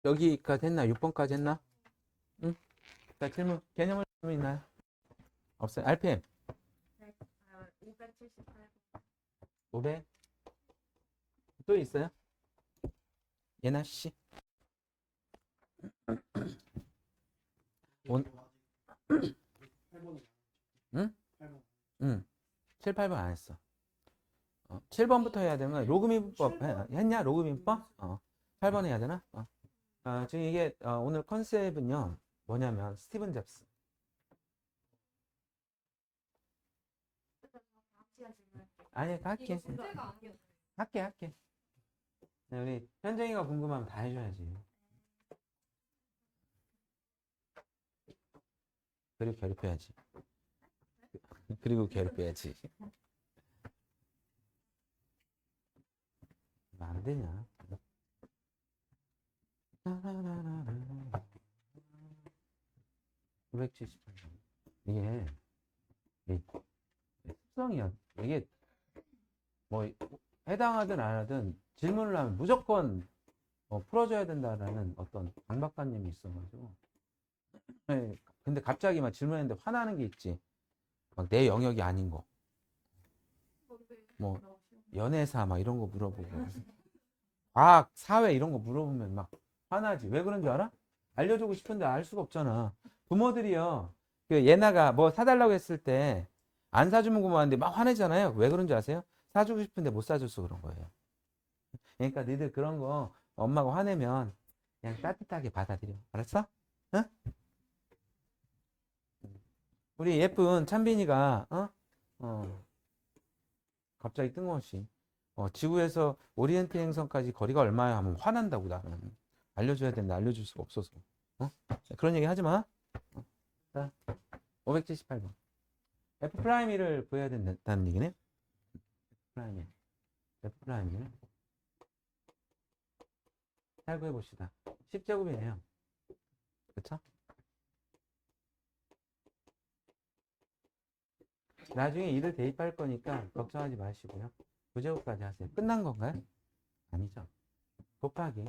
여기까지 했나? 6번까지 했나? 응? 자, 질문. 개념을 질문 있나요? 없어요. RPM. 네, 578. 500. 또 있어요? 예나 씨. 온, 응? 응. 7, 8번 안 했어. 7번부터 해야 되면 로그민법 했냐? 로그민법? 8번 해야 되나? 지금 이게 오늘 컨셉은요. 뭐냐면 스티븐 잡스. 아니, 할게. 할게. 네, 우리 현정이가 궁금하면 다 해줘야지. 그리고 괴롭혀야지. 그리고 괴롭혀야지. 왜 안 되냐? 978. 이게 습성이야. 이게 뭐 해당하든 안 하든 질문을 하면 무조건 풀어줘야 된다라는 어떤 강박관념이 있어가지고. 네, 근데 갑자기 막 질문했는데 화나는 게 있지. 막 내 영역이 아닌 거. 뭐 연애사 막 이런 거 물어보고 과학, 사회 이런 거 물어보면 막 화나지. 왜 그런 줄 알아? 알려주고 싶은데 알 수가 없잖아. 부모들이요. 그 예나가 뭐 사달라고 했을 때 안 사주면 고마운데 막 화내잖아요. 왜 그런 줄 아세요? 사주고 싶은데 못 사줘서 그런 거예요. 그러니까 니들 그런 거 엄마가 화내면 그냥 따뜻하게 받아들여. 알았어? 응? 우리 예쁜 찬빈이가 어, 갑자기 뜬금없이 지구에서 오리엔트 행성까지 거리가 얼마야 하면 화난다고 나는. 알려줘야 되는데 알려줄 수가 없어서. 그런 얘기 하지 마. 자, 578번. F 프라임을 구해야 된다는 얘기네. 프라임. F 프라임을 잘 구해봅시다. 10제곱이네요. 그쵸? 나중에 이를 대입할 거니까 걱정하지 마시고요. 9제곱까지 하세요. 끝난 건가요? 아니죠. 곱하기.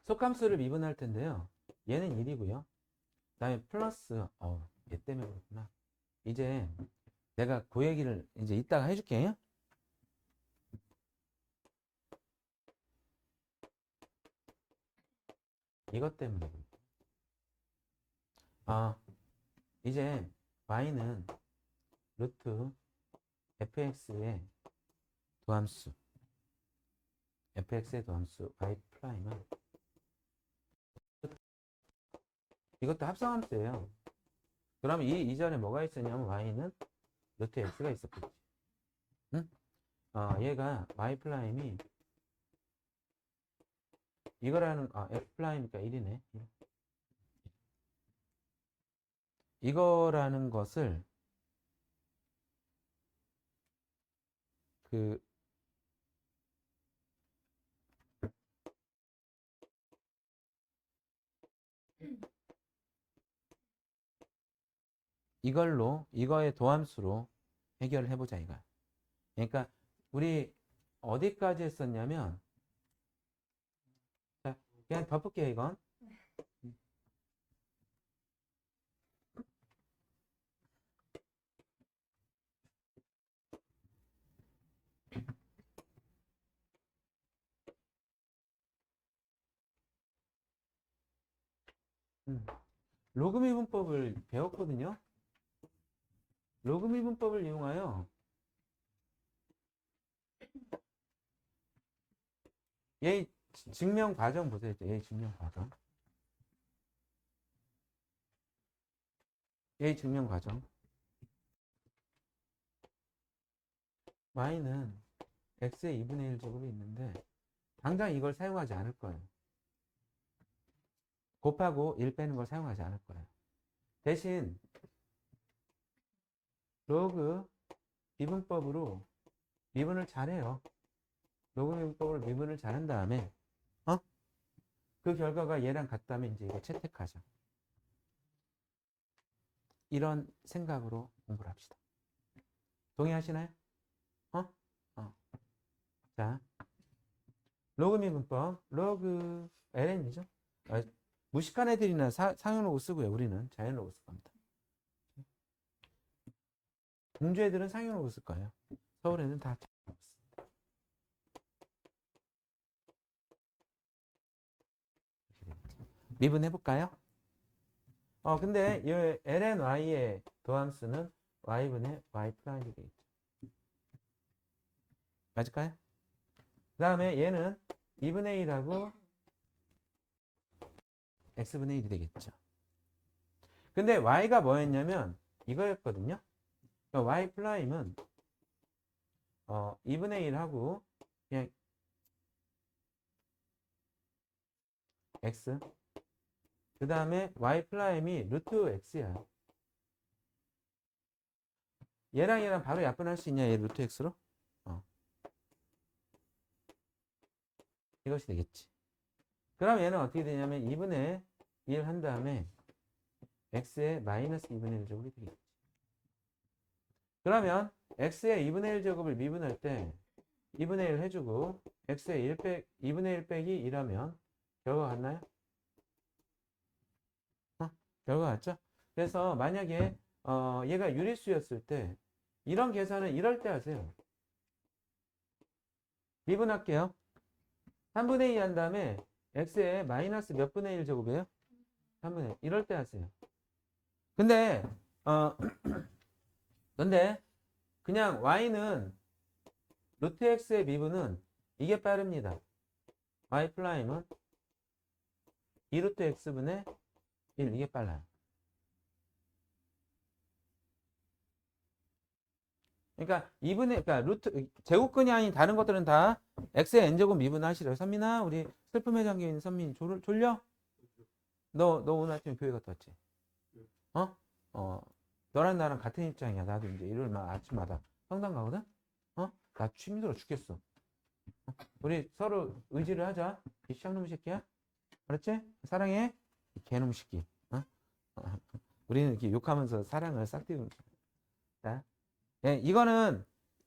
속함수를 미분할 텐데요. 얘는 1이고요. 그 다음에 플러스, 얘 때문에 그렇구나. 이제 내가 그 얘기를 이제 이따가 해줄게. 이것 때문에. 이제 y는 루트 fx의 도함수, fx의 도함수 y 프라임은 이것도 합성함수예요. 그럼 이 이전에 뭐가 있었냐면 y는 루트 x가 있었겠지. 응? 얘가 y 프라임이 이거라는 f 프라임이니까 1이네. 이거라는 것을 그 이거의 도함수로 해결을 해보자 이거야. 그러니까 우리 어디까지 했었냐면 자, 그냥 덮을게 이건. 로그미분법을 배웠거든요. 로그미분법을 이용하여 얘 증명 과정 보세요. 얘 증명 과정. 얘 증명 과정. y는 x의 2분의 1 제곱이 있는데 당장 이걸 사용하지 않을 거예요. 곱하고 1 빼는 걸 사용하지 않을 거예요. 대신 로그 미분법으로 미분을 잘해요. 로그 미분법으로 미분을 잘한 다음에 그 결과가 얘랑 같다면 이제 이거 채택하자. 이런 생각으로 공부를 합시다. 동의하시나요? 어? 자, 로그미분법, 로그 ln이죠. 무식한 애들이나 상용로그 쓰고요. 우리는 자연로그 쓸 겁니다. 공주 애들은 상용로그 쓸 거예요. 서울 애들은 다 자연로그 씁니다. 미분해볼까요? 근데 이 ln y의 도함수는 y분의 y 프라임이 되겠죠. 맞을까요? 그 다음에 얘는 2분의 1하고 x분의 1이 되겠죠. 근데 y가 뭐였냐면 이거였거든요. 그러니까 y 프라임은 2분의 1하고 그냥 x 그 다음에 y 프라임이 루트 x야. 얘랑 바로 약분할 수 있냐? 얘 루트 x로? 이것이 되겠지. 그럼 얘는 어떻게 되냐면 2분의 1 한 다음에 x의 마이너스 2분의 1 제곱이 되겠지. 그러면 x의 2분의 1 제곱을 미분할 때 2분의 1 해주고 x의 2분의 1 빼기 2라면 결과가 같나요? 결과가 같죠? 그래서 만약에 얘가 유리수였을 때 이런 계산은 이럴 때 하세요. 미분할게요. 3분의 2 한 다음에 x의 마이너스 몇 분의 1 제곱이에요? 3분의 1. 이럴 때 하세요. 근데 그냥 y는 루트 x의 미분은 이게 빠릅니다. y 프라임은 2루트 x분의 1 이게 빨라요. 그러니까 루트 제곱근이 아닌 다른 것들은 다 x의 n제곱 미분하시래요. 선민아, 우리 슬픔의 장기에 있는 선민 졸려? 너 오늘 아침에 교회 갔다 왔지? 너랑 나랑 같은 입장이야. 나도 이제 일요일 아침마다 성당 가거든? 나 힘들어 죽겠어. 우리 서로 의지를 하자. 이 쌍놈 새끼야. 알았지? 사랑해. 이 개놈 새끼. 우리는 이렇게 욕하면서 사랑을 싹 띄우는 거야. 네,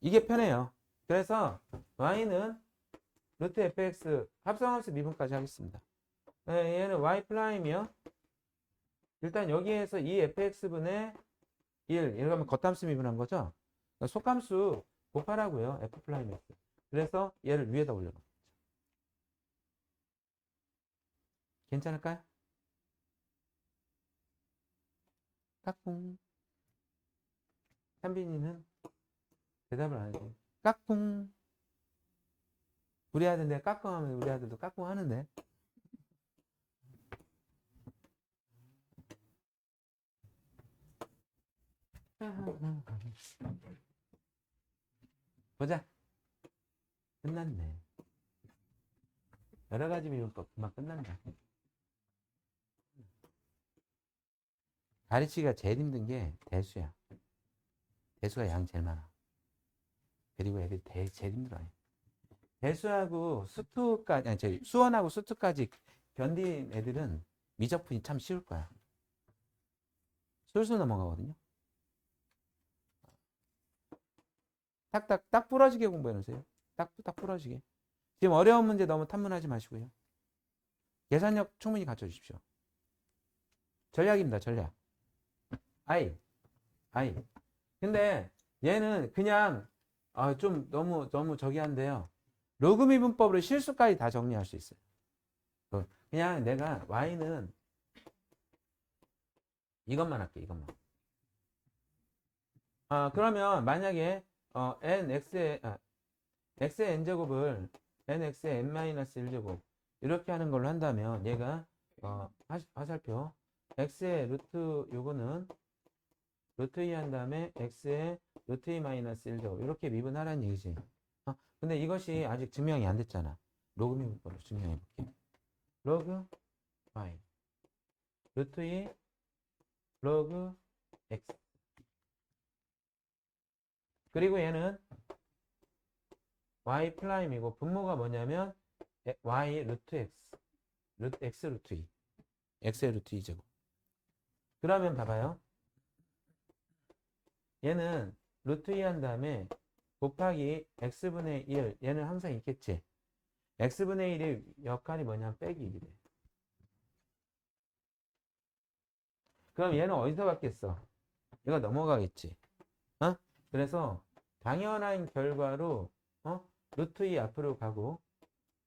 이게 편해요. 그래서 y는 루트 fx 합성함수 미분까지 하겠습니다. 네, 얘는 y 프라임이요. 일단 여기에서 이 fx분의 1 이렇게 하면 겉함수 미분한 거죠. 그러니까 속함수 곱하라고요. f 프라임 x. 그래서 얘를 위에다 올려놓죠. 괜찮을까요? 까꿍. 한빈이는 대답을 안 해줘. 까꿍. 우리 아들 내가 까꿍 하면 우리 아들도 까꿍 하는데. 보자. 끝났네. 여러 가지 미분법 금방 끝난다. 가르치기가 제일 힘든 게 대수야. 대수가 양 제일 많아. 그리고 애들이 제일 힘들어요. 대수하고 수투까지, 아니, 수원하고 수투까지 견딘 애들은 미적분이 참 쉬울 거야. 술술 넘어가거든요. 딱 부러지게 공부해 놓으세요. 딱 부러지게. 지금 어려운 문제 너무 탐문하지 마시고요. 계산력 충분히 갖춰주십시오. 전략입니다, 전략. I. 근데 얘는 그냥 좀 너무 저기 한데요. 로그미분법으로 실수까지 다 정리할 수 있어요. 그냥 내가 y는 이것만 할게, 이것만. 그러면 만약에 x의 n제곱을 nx의 n-1제곱 이렇게 하는 걸로 한다면 얘가 화살표 x의 루트 요거는 루트 2 한 다음에 x의 루트 2-1제곱 이렇게 미분하라는 얘기지. 근데 이것이 아직 증명이 안 됐잖아. 로그미분법으로 증명해 볼게. 로그 y 루트 2 로그 x 그리고 얘는 y 프라임이고 분모가 뭐냐면 y 루트 x 루트 x 루트 2 x의 루트 2제곱. 그러면 봐봐요. 얘는 루트 2 한 다음에 곱하기 x분의 1 얘는 항상 있겠지. x분의 1의 역할이 뭐냐면 빼기 1이래. 그럼 얘는 어디서 받겠어? 얘가 넘어가겠지. 어? 그래서 당연한 결과로 루트 2 앞으로 가고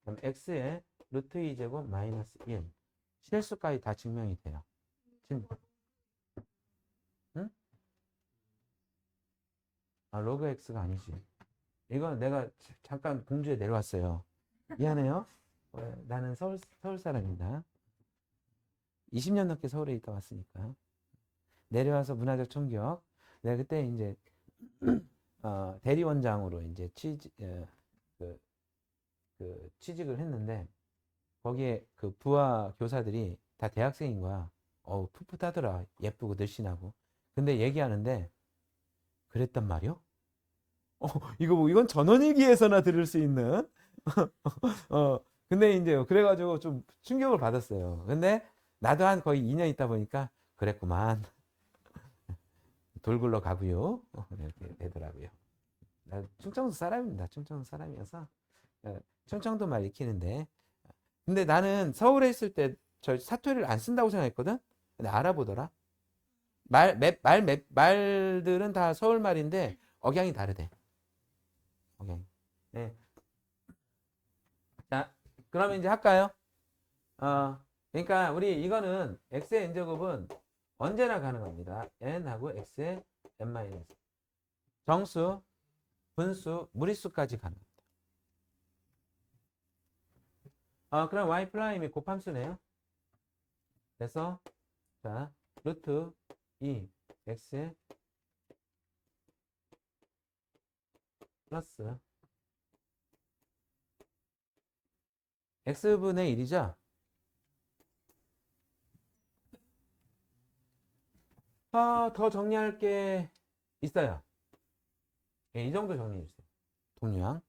그럼 x의 루트 2제곱 마이너스 1 실수까지 다 증명이 돼요. 응? 아, 로그 x가 아니지. 이건 내가 잠깐 공주에 내려왔어요. 미안해요. 나는 서울 사람이다. 20년 넘게 서울에 있다 왔으니까. 내려와서 문화적 충격. 내가 그때 이제 대리원장으로 이제 취직을 했는데 거기에 그 부하 교사들이 다 대학생인 거야. 어우, 풋풋하더라. 예쁘고 늘씬하고. 근데 얘기하는데 그랬단 말이요? 이거 뭐 이건 전원일기에서나 들을 수 있는 근데 이제 그래가지고 좀 충격을 받았어요. 근데 나도 한 거의 2년 있다 보니까 그랬구만. 돌 굴러 가고요. 이렇게 되더라고요. 나 충청도 사람입니다. 충청도 사람이어서 충청도 말 익히는데. 근데 나는 서울에 있을 때 저 사투리를 안 쓴다고 생각했거든. 근데 알아보더라. 말들은 다 서울 말인데 억양이 다르대. 억양이. 네. 자, 그러면 이제 할까요? 그러니까 우리 이거는 x의 n제곱은 언제나 가능합니다. n하고 x의 n-. 정수, 분수, 무리수까지 가능합니다. 그럼 y 프라임이 곱함수네요. 그래서 자, 루트 2 x의 플러스 x분의 1이죠. 더 정리할 게 있어요. 예, 이 정도 정리해 주세요. 동량.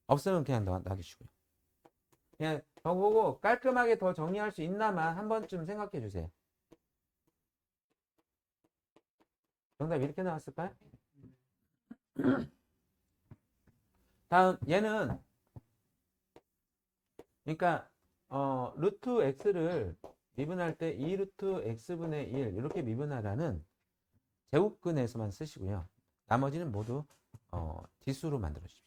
없으면 그냥 놔두시고요. 그냥 저보고 깔끔하게 더 정리할 수 있나만 한 번쯤 생각해 주세요. 정답 이렇게 나왔을까요? 다음 얘는 그러니까 루트 x를 미분할 때 2 루트 x분의 1 이렇게 미분하라는 제곱근에서만 쓰시고요. 나머지는 모두 뒷수로 만들어 주십시오.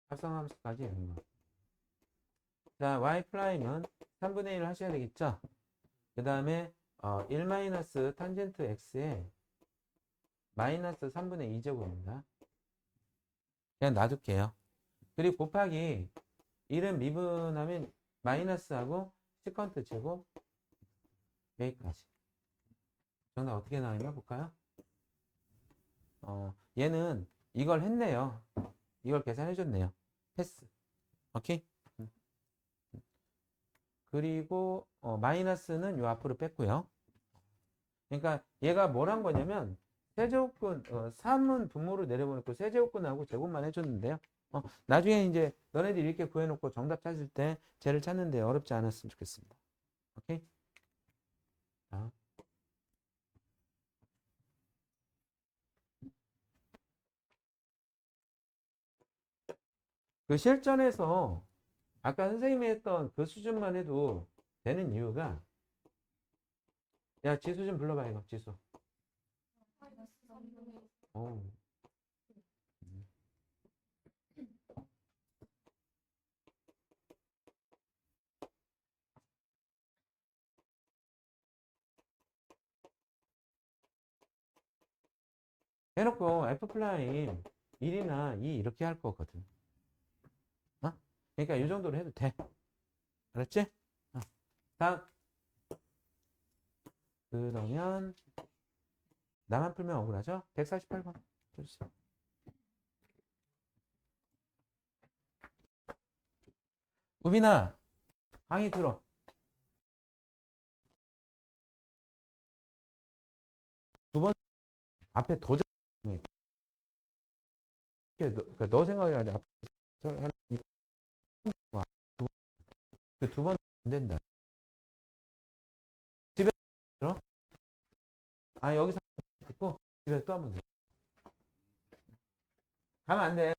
합성함수까지 이런 거. 자, y 프라임은 3분의 1을 하셔야 되겠죠? 그 다음에 1 마이너스 탄젠트 x에 마이너스 3분의 2제곱입니다. 그냥 놔둘게요. 그리고 곱하기 1은 미분하면 마이너스하고 시컨트 제곱 여기까지. 정답 어떻게 나왔나 볼까요? 얘는 이걸 했네요. 이걸 계산해줬네요. 패스. 오케이? 그리고 마이너스는 요 앞으로 뺐고요. 그러니까 얘가 뭘 한 거냐면 세제곱근 3은 분모로 내려보내고 세제곱근하고 제곱만 해줬는데요. 나중에 이제 너네들이 이렇게 구해놓고 정답 찾을 때 쟤를 찾는데 어렵지 않았으면 좋겠습니다. 오케이? 자. 그 실전에서 아까 선생님이 했던 그 수준만 해도 되는 이유가 야 지수 좀 불러봐 이거 지수. 오. 해놓고 f 플라임 1이나 2 이렇게 할 거거든. 그러니까 이 정도로 해도 돼. 알았지? 다음. 그러면 나만 풀면 억울하죠? 148번 해주세요. 우빈아 강의 들어. 두 번 앞에 도전. 그러니까 너 생각이 아니라 두번 안 된다. 집에 들어? 여기서 듣고 집에 또 한 번 들어. 가면 안 돼.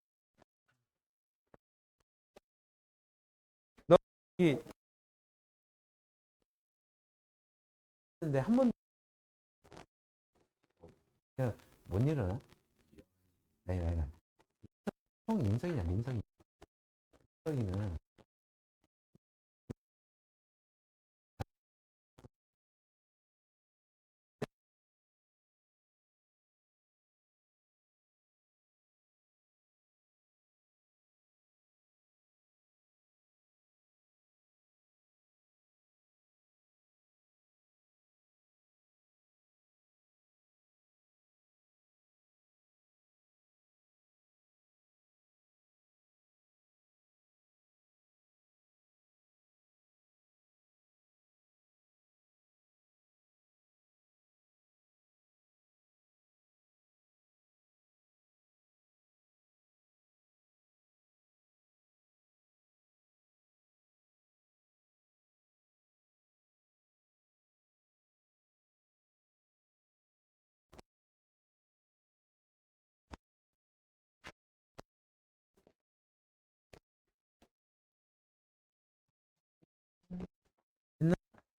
너 이 근데 한 번도 못 일어나? 내가 형 민석이냐 민석이. 민석이는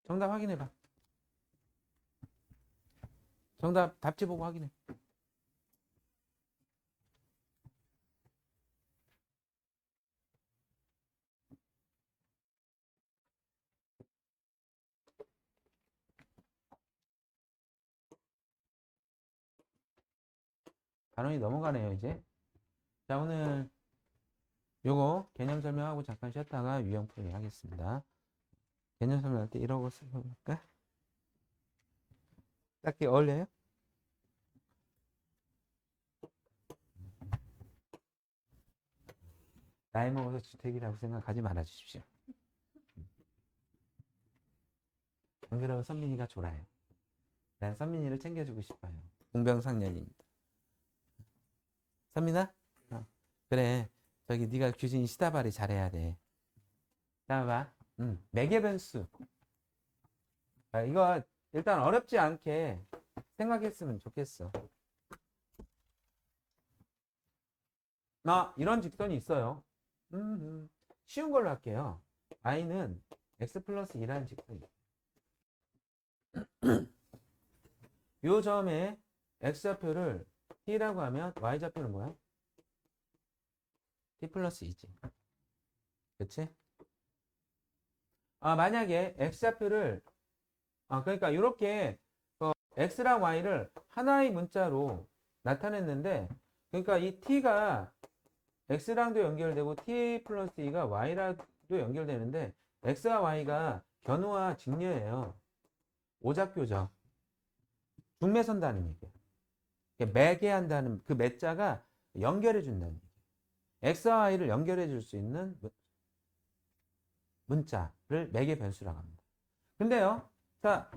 정답 확인해봐. 정답 답지 보고 확인해. 단원이 넘어가네요 이제. 자 오늘 요거 개념 설명하고 잠깐 쉬었다가 유형 풀이 하겠습니다. 개념 설명할 때 이러고 써볼까? 딱히 어울려요? 나이 먹어서 주택이라고 생각하지 말아 주십시오. 안 그러면 선민이가 졸아요. 난 선민이를 챙겨주고 싶어요. 공병상련입니다. 선민아? 그래. 저기 네가 규진이 시다발이 잘해야 돼. 자 봐. 매개변수. 이거 일단 어렵지 않게 생각했으면 좋겠어. 이런 직선이 있어요. 쉬운 걸로 할게요. y는 x 플러스 2라는 직선이 있어요. 요 점에 x좌표를 t라고 하면 y좌표는 뭐야? t 플러스 2지. 그치? 만약에 x좌표를 그러니까 이렇게 x랑 y를 하나의 문자로 나타냈는데, 그러니까 이 t가 x랑도 연결되고 t 플러스 2가 y랑도 연결되는데 x와 y가 견우와 직녀예요. 오작교죠. 중매선다는 얘기예요. 매개한다는 그 매자가 연결해 준다는 얘기예요. x와 y를 연결해 줄 수 있는 문자를 매개변수라고 합니다. 근데요, 자,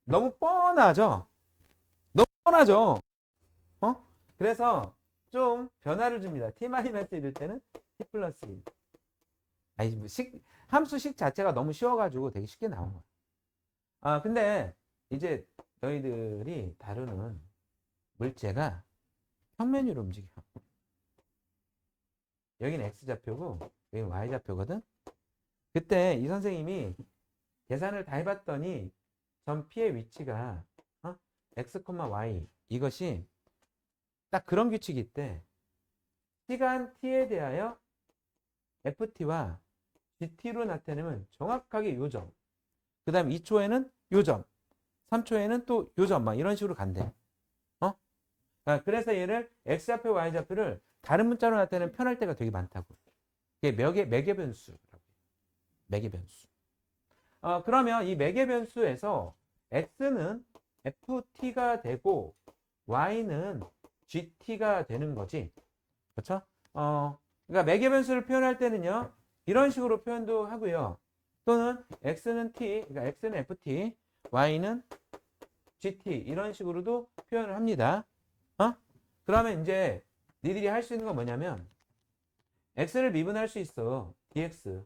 너무 뻔하죠? 너무 뻔하죠? 그래서 좀 변화를 줍니다. t-1일 때는 t 플러스 1. 뭐 함수식 자체가 너무 쉬워가지고 되게 쉽게 나온 거야. 근데 이제 너희들이 다루는 물체가 평면으로 움직여. 여기는 x좌표고 여기는 y좌표거든. 그때 이 선생님이 계산을 다 해봤더니 점 P의 위치가 x, y 이것이 딱 그런 규칙이 있대. 시간 t에 대하여 ft와 gt로 나타내면 정확하게 요 점, 그 다음 2초에는 요 점, 3초에는 또 요 점, 막 이런 식으로 간대. 그래서 얘를 x좌표, y좌표를 다른 문자로 나타내면 편할 때가 되게 많다고. 이게 매개변수라고 해요. 매개변수. 그러면 이 매개변수에서 x는 ft가 되고 y는 gt가 되는 거지. 그렇죠? 그러니까 매개변수를 표현할 때는요, 이런 식으로 표현도 하고요. 또는 x는 t, 그러니까 x는 ft, y는 gt 이런 식으로도 표현을 합니다. 그러면 이제 니들이 할 수 있는 건 뭐냐면 x를 미분할 수 있어. dx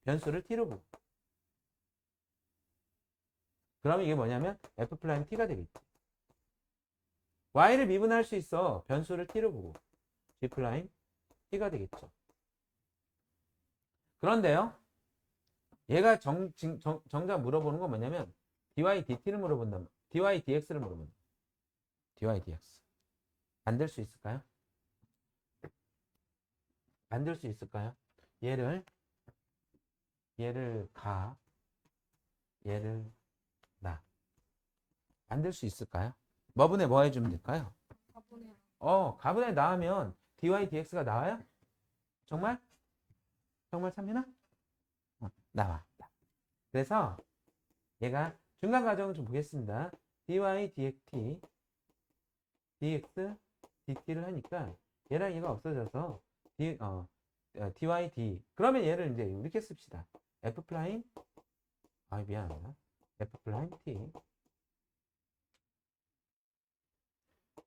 변수를 t로 보고. 그러면 이게 뭐냐면 f't가 되겠지. y를 미분할 수 있어. 변수를 t로 보고. G 프라임 T가 되겠죠. 그런데요, 얘가 정작 물어보는 건 뭐냐면 dy dt를 물어본다. dy dx를 물어본다. dy dx. 만들 수 있을까요? 만들 수 있을까요? 얘를 가, 얘를 나. 만들 수 있을까요? 뭐분에 뭐 해주면 될까요? 가보네요. 가분에 나오면 dy dx가 나와요? 정말? 정말 참민아? 나와. 그래서 얘가 중간 과정을 좀 보겠습니다. dy dx dt를 하니까 얘랑 얘가 없어져서 dy d. 그러면 얘를 이제 이렇게 씁시다. f 프라임 미안합니다. f 프라임 t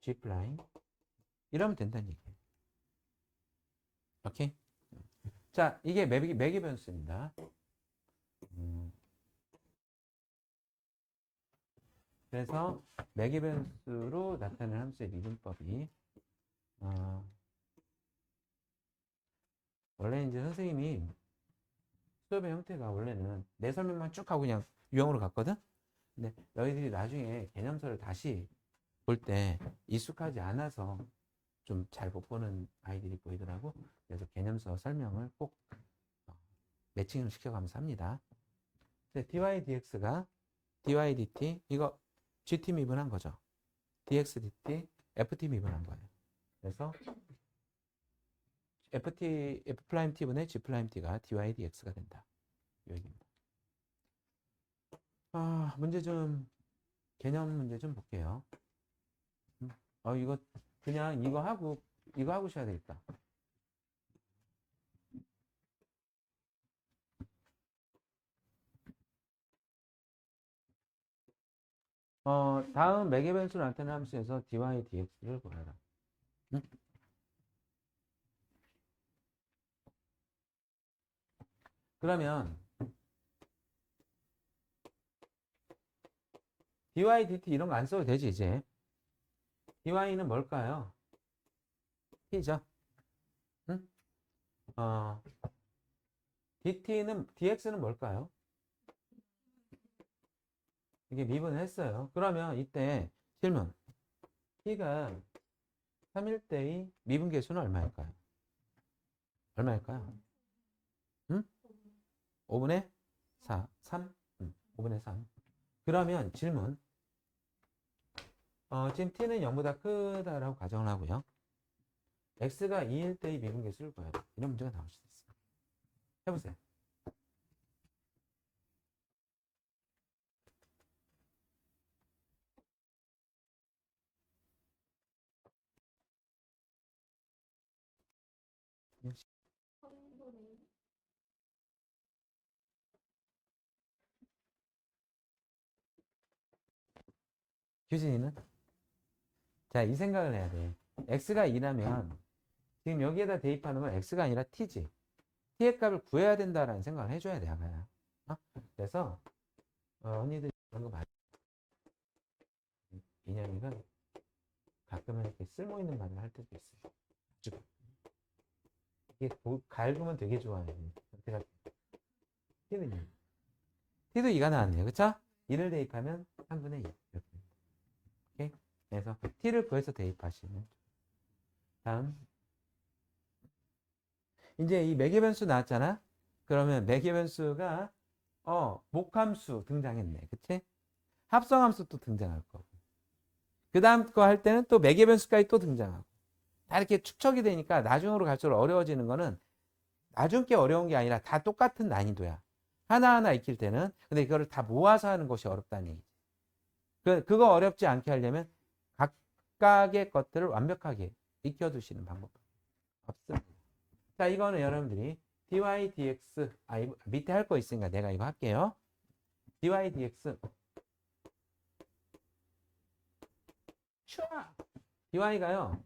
g 프라임 이러면 된다는 얘기예요. 오케이? 자, 이게 매개 변수입니다. 그래서 매개 변수로 나타내는 함수의 미분법이 원래 이제 선생님이 수업의 형태가 원래는 내 설명만 쭉 하고 그냥 유형으로 갔거든? 근데 너희들이 나중에 개념서를 다시 볼 때 익숙하지 않아서 좀 잘 못 보는 아이들이 보이더라고. 그래서 개념서 설명을 꼭 매칭을 시켜가면서 합니다. dy dx가 dy dt 이거 gt 미분한 거죠. dx dt ft 미분한 거예요. 그래서 f 프라임 t분의 g 프라임 t가 dy dx가 된다. 이 얘기입니다. 문제 좀 개념 문제 좀 볼게요. 이거 그냥 이거 하고 쉬어야 되겠다. 다음 매개 변수를 나타내는 함수에서 dy dx를 구하라. 응? 그러면 dy dt 이런 거 안 써도 되지 이제. dy는 뭘까요? t죠. 응? dx는 뭘까요? 이게 미분을 했어요. 그러면 이때 질문. t가 3일 때의 미분 계수는 얼마일까요? 얼마일까요? 응? 5분의 4, 3? 5분의 3. 그러면 질문. 지금 t는 0보다 크다라고 가정을 하고요. x가 2일 때의 미분 계수를 구해라. 이런 문제가 나올 수도 있어요. 해보세요. 규진이는? 자, 이 생각을 해야 돼. x가 2라면 지금 여기에다 대입하는 건 x가 아니라 t지. t의 값을 구해야 된다라는 생각을 해줘야 돼, 아가야. 그래서 언니들 그런 거 많이 인형이가 가끔은 이렇게 쓸모있는 말을 할 때도 있어요. 아주 이게 갈구면 되게 좋아해. 어떻게 t는 t도 2가 나왔네요. 그쵸? 2를 대입하면 3분의 2 이렇게. 오케이? 그래서 t를 구해서 대입하시면 다음 이제 이 매개변수 나왔잖아. 그러면 매개변수가 목함수 등장했네. 그치? 합성함수 또 등장할 거고. 그 다음 거 할 때는 또 매개변수까지 또 등장하고. 다 이렇게 축척이 되니까 나중으로 갈수록 어려워지는 거는 나중 게 어려운 게 아니라 다 똑같은 난이도야. 하나하나 익힐 때는. 근데 그거를 다 모아서 하는 것이 어렵다는 얘기지. 그거 어렵지 않게 하려면 각각의 것들을 완벽하게 익혀두시는 방법 없습니다. 자, 이거는 여러분들이 dy dx 밑에 할 거 있으니까 내가 이거 할게요. dy dx dy가요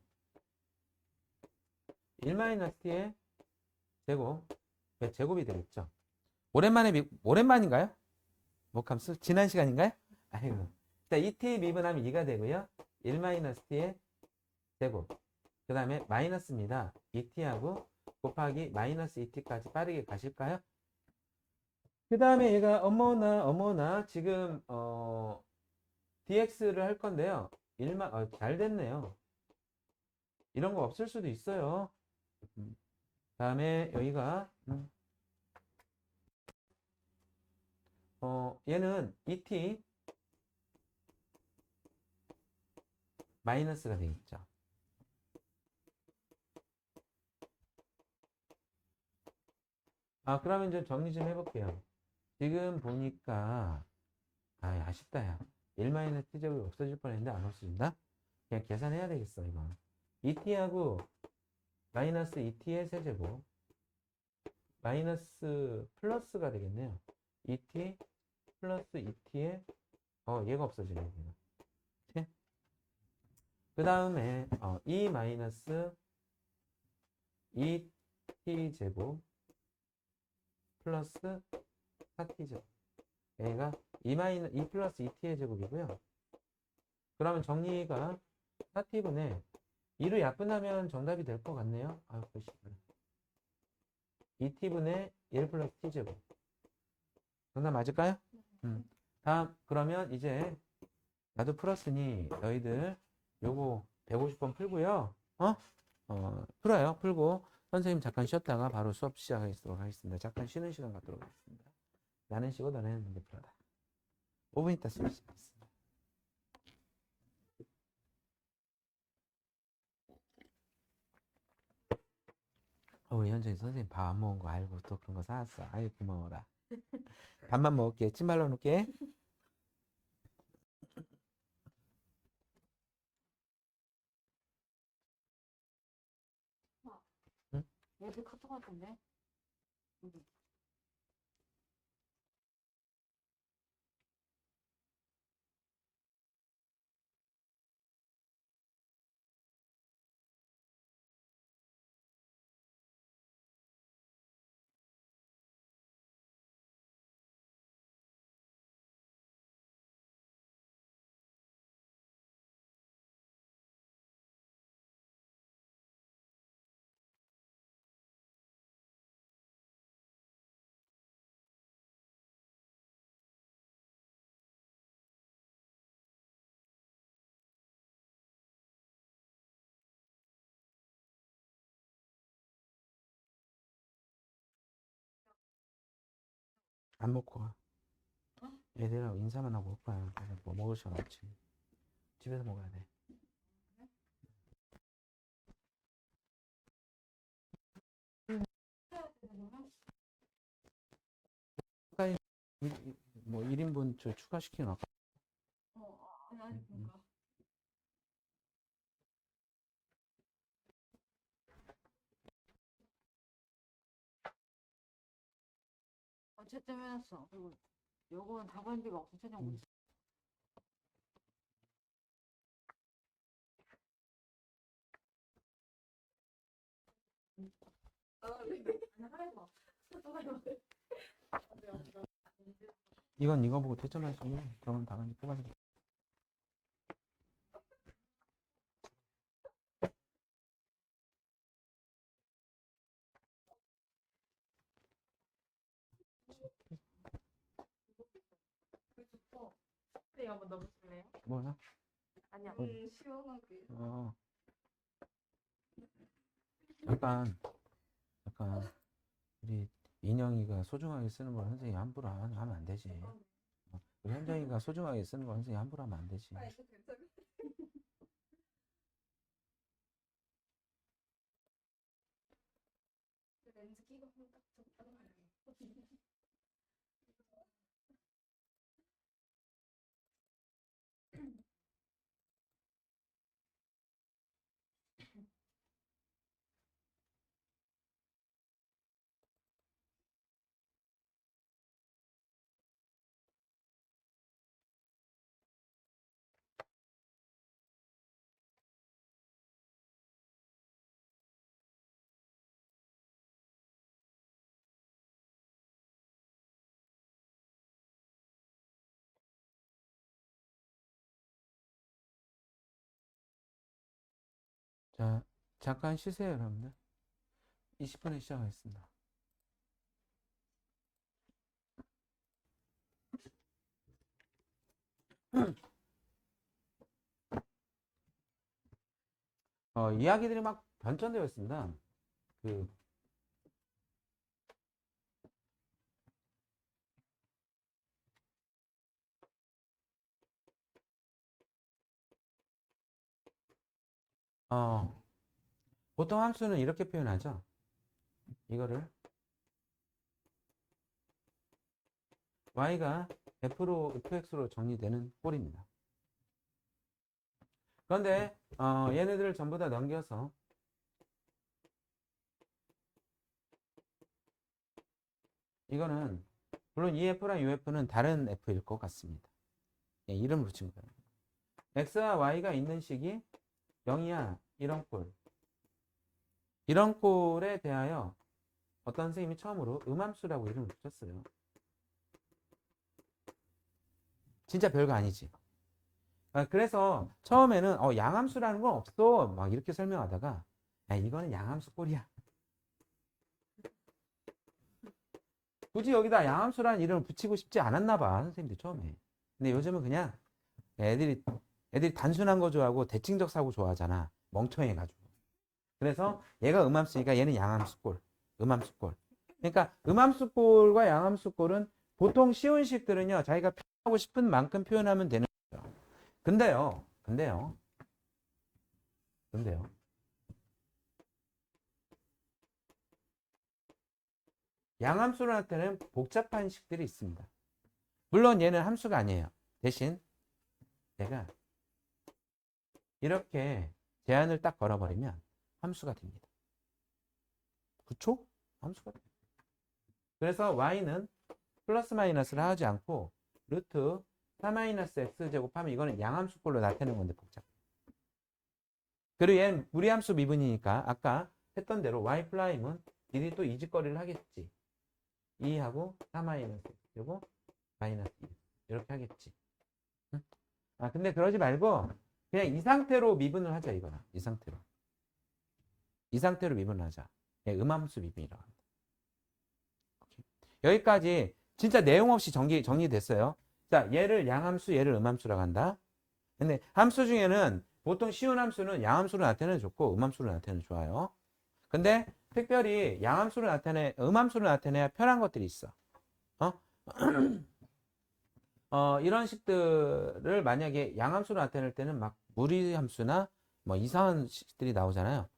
1-t의 제곱 제곱이 되겠죠. 오랜만인가요? 목함수 지난 시간인가요? 아이고. 자, 2t 미분하면 2가 되고요. 1-t의 제곱 그 다음에 마이너스입니다. 2t하고 곱하기 마이너스 2t까지 빠르게 가실까요? 그 다음에 얘가 어머나 지금 dx를 할 건데요. 잘 됐네요. 이런 거 없을 수도 있어요. 다음에 여기가 얘는 2t 마이너스가 되겠죠. 그러면 좀 정리 좀 해볼게요. 지금 보니까 아쉽다 야. 1-t제곱이 없어질 뻔했는데 안 없어진다? 그냥 계산해야 되겠어 이건. 2t하고 마이너스 2t의 세제곱 마이너스 플러스가 되겠네요. 2t 플러스 2t의 얘가 없어지네 얘가. 그 다음에 2 마이너스 2t 제곱 플러스 4t 제곱 얘가 2 플러스 2t의 제곱이고요. 그러면 정리가 4t분의 2로 약분하면 정답이 될 것 같네요. 글씨 2t분의 1 플러스 t제곱 정답 맞을까요? 다음 그러면 이제 나도 풀었으니 너희들 요거 150번 풀고요. 풀어요. 풀고 선생님 잠깐 쉬었다가 바로 수업 시작하도록 하겠습니다. 잠깐 쉬는 시간 갖도록 하겠습니다. 나는 쉬고 너네는 문제 풀어라. 5분 있다 수업 시작하겠습니다. 우리 현정이 선생님 밥 안 먹은 거 알고 또 그런 거 사왔어. 아유 고마워라. 밥만 먹을게. 침 발라 놓을게. 응? 얘들 카톡 같은데? 안 먹고 가. 애들하고 인사만 하고 올 거야. 뭐 먹을 시간 없지. 집에서 먹어야 돼. 추가인 뭐 1인분 추가시켜 놔. 아니, 그러니까. 채점 해놨어. 그리고 요거는 답안지가 없어. 채점 못 했어. 이건 이거 보고 채점하시고 그러면 당연히 뽑아서 네, 한번 넣어보실래요? 뭐야? 아니야. 시원하게. 약간 우리 인영이가 소중하게 쓰는 걸 선생님이 함부로 하면 안 되지. 우리 현정이가 소중하게 쓰는 걸 선생님이 함부로 하면 안 되지. 이거 괜찮아. 렌즈 끼고 하면 딱 적당하게. 자, 잠깐 쉬세요, 여러분들. 20분에 시작하겠습니다. 이야기들이 막 변천되어 있습니다. 그, 보통 함수는 이렇게 표현하죠. 이거를 y가 f로, fx로 정리되는 꼴입니다. 그런데 얘네들을 전부 다 넘겨서 이거는 물론 이 f랑 uf는 다른 f일 것 같습니다. 예, 이름 붙인 거예요. x와 y가 있는 식이 0이야 이런 꼴. 이런 꼴에 대하여 어떤 선생님이 처음으로 음함수라고 이름을 붙였어요. 진짜 별거 아니지. 그래서 처음에는 양함수라는 건 없어 막 이렇게 설명하다가 야, 이거는 양함수 꼴이야. 굳이 여기다 양함수라는 이름을 붙이고 싶지 않았나 봐 선생님들 처음에. 근데 요즘은 그냥 애들이 단순한 거 좋아하고 대칭적 사고 좋아하잖아. 멍청해가지고. 그래서 얘가 음함수니까 얘는 양함수꼴, 음함수꼴. 그러니까 음함수꼴과 양함수꼴은 보통 쉬운 식들은요 자기가 표현하고 싶은 만큼 표현하면 되는 거죠. 근데요 양함수로 나타내는 복잡한 식들이 있습니다. 물론 얘는 함수가 아니에요. 대신 내가 이렇게 제한을 딱 걸어버리면 함수가 됩니다. 그쵸? 함수가 됩니다. 그래서 y는 플러스 마이너스를 하지 않고 루트 4-x제곱 하면 이거는 양함수꼴로 나타내는 건데 복잡해. 그리고 얘는 무리함수 미분이니까 아까 했던 대로 y 프라임은 미리 또 이직거리를 하겠지. 2하고 4-x제곱 마이너스 2 이렇게 하겠지. 응? 근데 그러지 말고 그냥 이 상태로 미분을 하자 이거나. 이 상태로 미분을 하자. 음함수 미분이라고 합니다. 오케이. 여기까지 진짜 내용 없이 정리됐어요. 자, 얘를 양함수, 얘를 음함수라고 한다. 근데 함수 중에는 보통 쉬운 함수는 양함수로 나타내는 좋고 음함수로 나타내는 좋아요. 근데 특별히 음함수로 나타내야 편한 것들이 있어. 이런 식들을 만약에 양함수로 나타낼 때는 막 무리함수나 뭐 이상한 식들이 나오잖아요.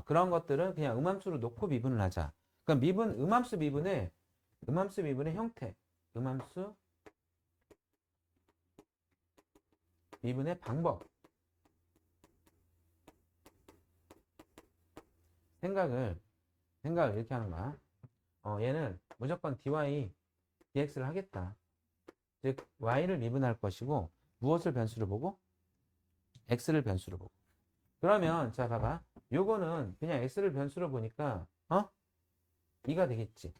그런 것들은 그냥 음함수로 놓고 미분을 하자. 그럼 음함수 미분의 형태, 음함수 미분의 방법, 생각을 이렇게 하는 거야. 얘는 무조건 dy, dx를 하겠다. 즉 y를 미분할 것이고 무엇을 변수로 보고? x를 변수로 보고. 그러면 자 봐봐. 요거는 그냥 x를 변수로 보니까 2가 되겠지.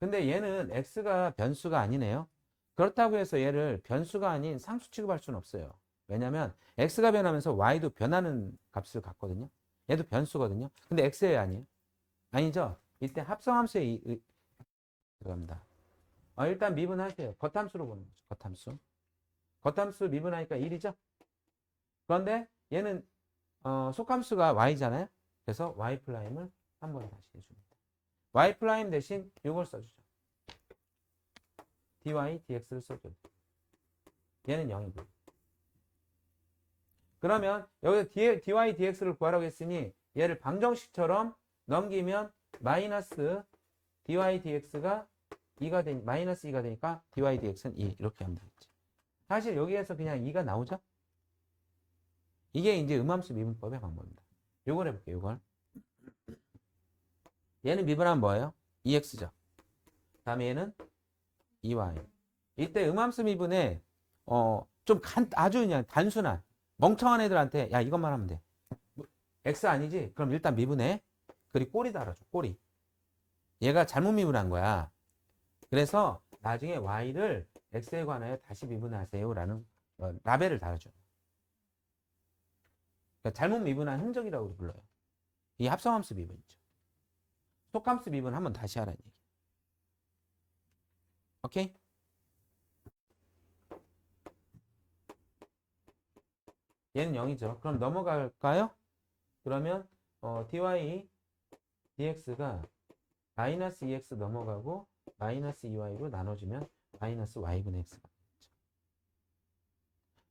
근데 얘는 x가 변수가 아니네요. 그렇다고 해서 얘를 변수가 아닌 상수 취급할 수는 없어요. 왜냐면 x가 변하면서 y도 변하는 값을 갖거든요. 얘도 변수거든요. 근데 x에 아니에요. 아니죠. 이때 합성함수에 들어갑니다. 일단 미분하세요. 겉함수로 보는 거죠. 겉함수 미분하니까 1이죠. 그런데 얘는 속함수가 y잖아요. 그래서 y 프라임을 한 번 다시 해줍니다. y 프라임 대신 이걸 써주죠. dy, dx를 써줘요. 얘는 0이고. 그러면 여기 dy, dx를 구하라고 했으니 얘를 방정식처럼 넘기면 마이너스 dy, dx가 2가 마이너스 2가 되니까 dy, dx는 2 이렇게 하면 되겠지. 사실 여기에서 그냥 2가 나오죠? 이게 이제 음함수 미분법의 방법입니다. 요걸 해볼게요. 요걸. 얘는 미분하면 뭐예요? 2x죠. 다음에 얘는 2y. 이때 음함수 미분에 아주 그냥 단순한 멍청한 애들한테 야 이것만 하면 돼. x 아니지? 그럼 일단 미분해. 그리고 꼬리 달아줘. 꼬리. 얘가 잘못 미분한 거야. 그래서 나중에 y를 x에 관하여 다시 미분하세요라는 라벨을 달아줘. 그러니까 잘못 미분한 흔적이라고 불러요. 이 합성함수 미분이죠. 속함수 미분 한번 다시 하라는 얘기. 오케이? 얘는 0이죠. 그럼 넘어갈까요? 그러면 dy dx가 마이너스 2x 넘어가고 마이너스 2y로 나눠주면 마이너스 y분의 x가 되겠죠.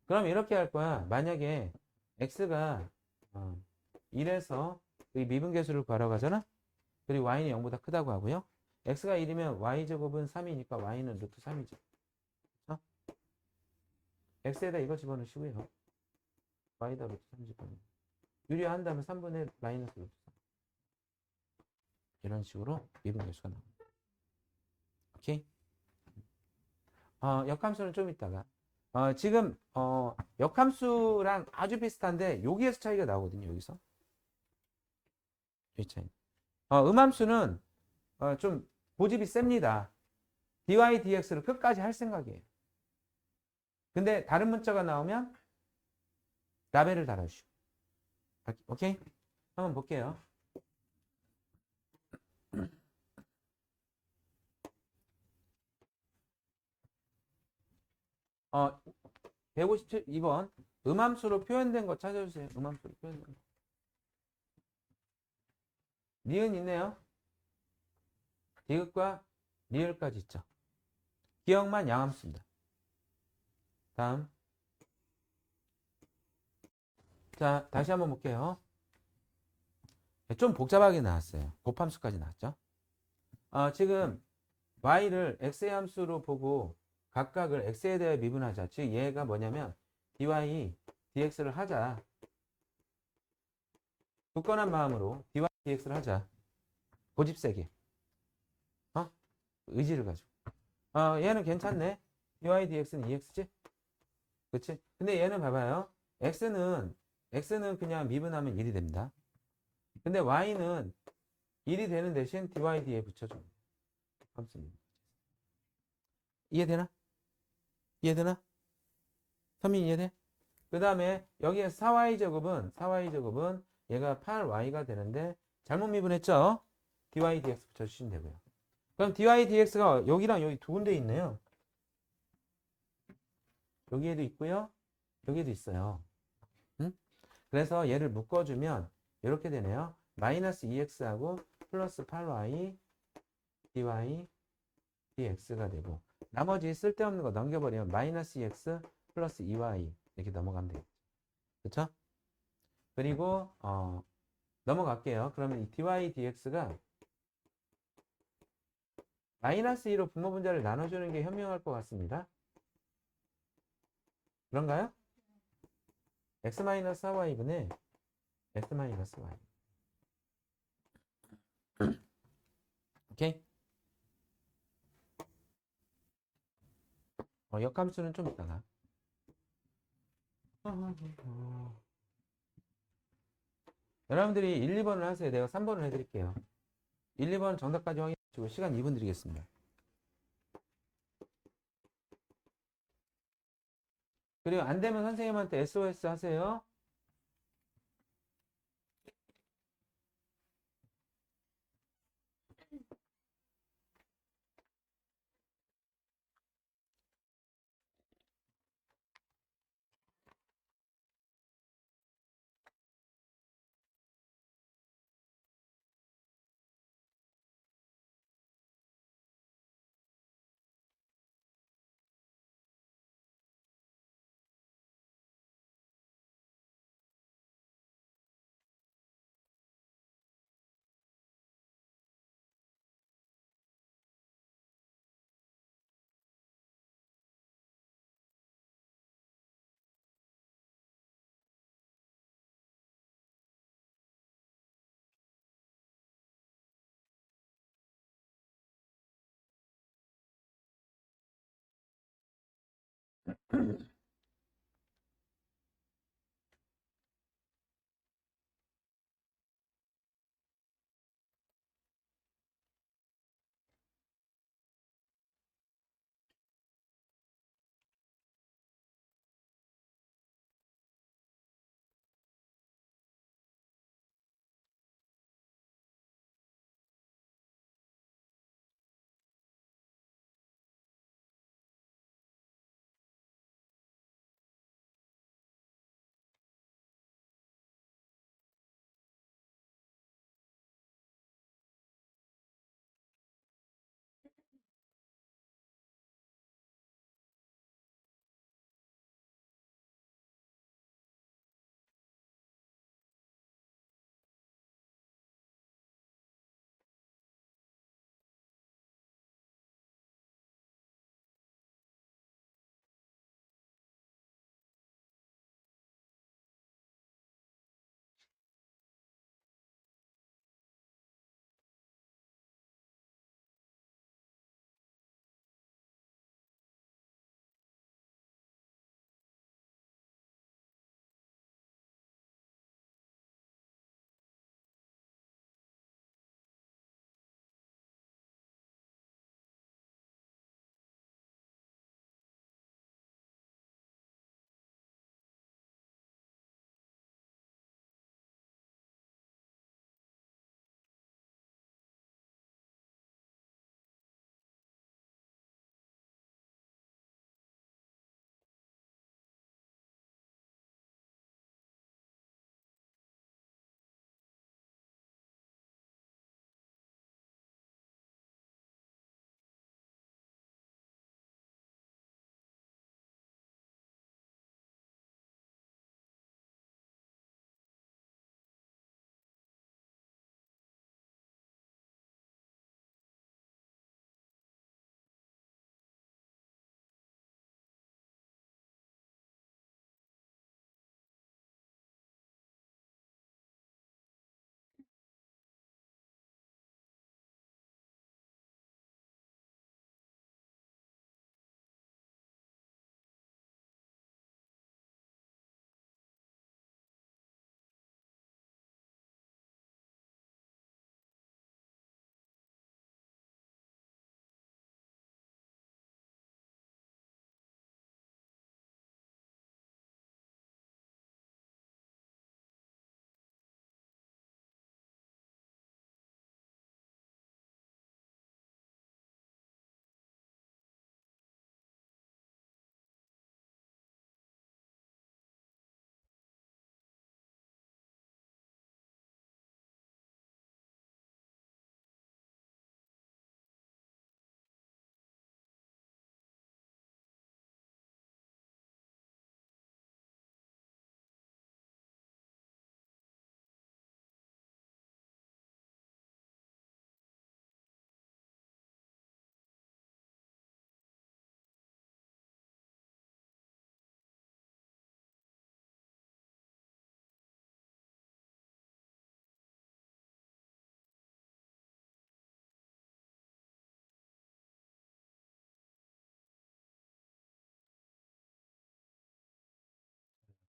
그럼 이렇게 할 거야. 만약에 x가 1에서 이 미분계수를 구하라고 하잖아. 그리고 y는 0보다 크다고 하고요. x가 1이면 y제곱은 3이니까 y는 루트 3이죠. 그렇죠? x에다 이거 집어넣으시고요. y다 루트 3 집어넣으면 유리한다면 3분의 마이너스 루트 3. 이런 식으로 미분계수가 나옵니다. 오케이? 역함수는 좀 이따가. 지금 역함수랑 아주 비슷한데 여기에서 차이가 나오거든요. 여기서. 이 차이. 음함수는 좀 고집이 셉니다. dy dx를 끝까지 할 생각이에요. 근데 다른 문자가 나오면 라벨을 달아주시고. 오케이? 한번 볼게요. 157번 음함수로 표현된 거 찾아주세요. 음함수로 표현된 거. 니은 있네요. 디귿과 리을까지 있죠. 기억만 양함수입니다. 다음. 자, 다시 한번 볼게요. 좀 복잡하게 나왔어요. 곱함수까지 나왔죠. 지금 y를 x의 함수로 보고 각각을 x에 대해 미분하자. 즉 얘가 뭐냐면 dy dx를 하자. 굳건한 마음으로 dy dx를 하자. 고집 세게. 의지를 가지고. 얘는 괜찮네. dy dx는 2x지? 그치? 근데 얘는 봐봐요. x는 그냥 미분하면 1이 됩니다. 근데 y는 1이 되는 대신 dy d에 붙여줍니다. 함수입니다. 이해되나? 이해되나? 선민 이해돼? 그 다음에 여기에 4y제곱은 얘가 8y가 되는데 잘못 미분했죠? dy dx 붙여주시면 되고요. 그럼 dy dx가 여기랑 여기 두 군데 있네요. 여기에도 있고요. 여기에도 있어요. 응? 그래서 얘를 묶어주면 이렇게 되네요. 마이너스 2x하고 플러스 8y dy dx가 되고 나머지 쓸데없는 거 넘겨버리면 마이너스 2x 플러스 2y 이렇게 넘어가면 되겠죠. 그쵸? 그리고 넘어갈게요. 그러면 이 dy dx가 마이너스 2로 분모분자를 나눠주는 게 현명할 것 같습니다. 그런가요? x-4y분의 x-y. 오케이? 역함수는 좀 이따가. 여러분들이 1, 2번을 하세요. 내가 3번을 해드릴게요. 1, 2번 정답까지 확인하시고 시간 2분 드리겠습니다. 그리고 안 되면 선생님한테 SOS 하세요.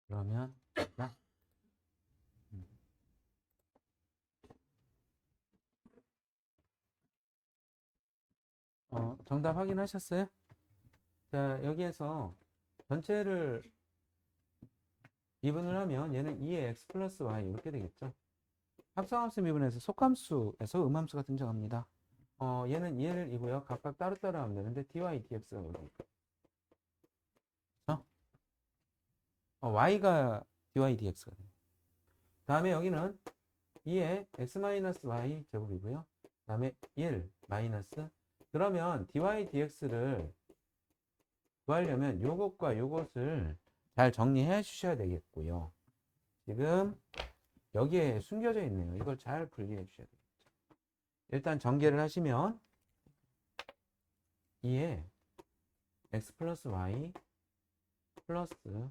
그러면 자, 정답 확인하셨어요? 자, 여기에서 전체를 미분을 하면 얘는 2의 x 플러스 y 이렇게 되겠죠. 합성함수 미분에서 속함수에서 음함수가 등장합니다. 얘는 2를 이고요. 각각 따로따로 하면 되는데 dy, dx가 여기. y가 dy, dx가 돼요. 다음에 여기는 2의 x-y 제곱이고요. 다음에 1 마이너스. 그러면 dy, dx를 구하려면 요것과 요것을 잘 정리해 주셔야 되겠고요. 지금 여기에 숨겨져 있네요. 이걸 잘 분리해 주셔야 되겠죠. 일단 전개를 하시면 2의 x 플러스 y 플러스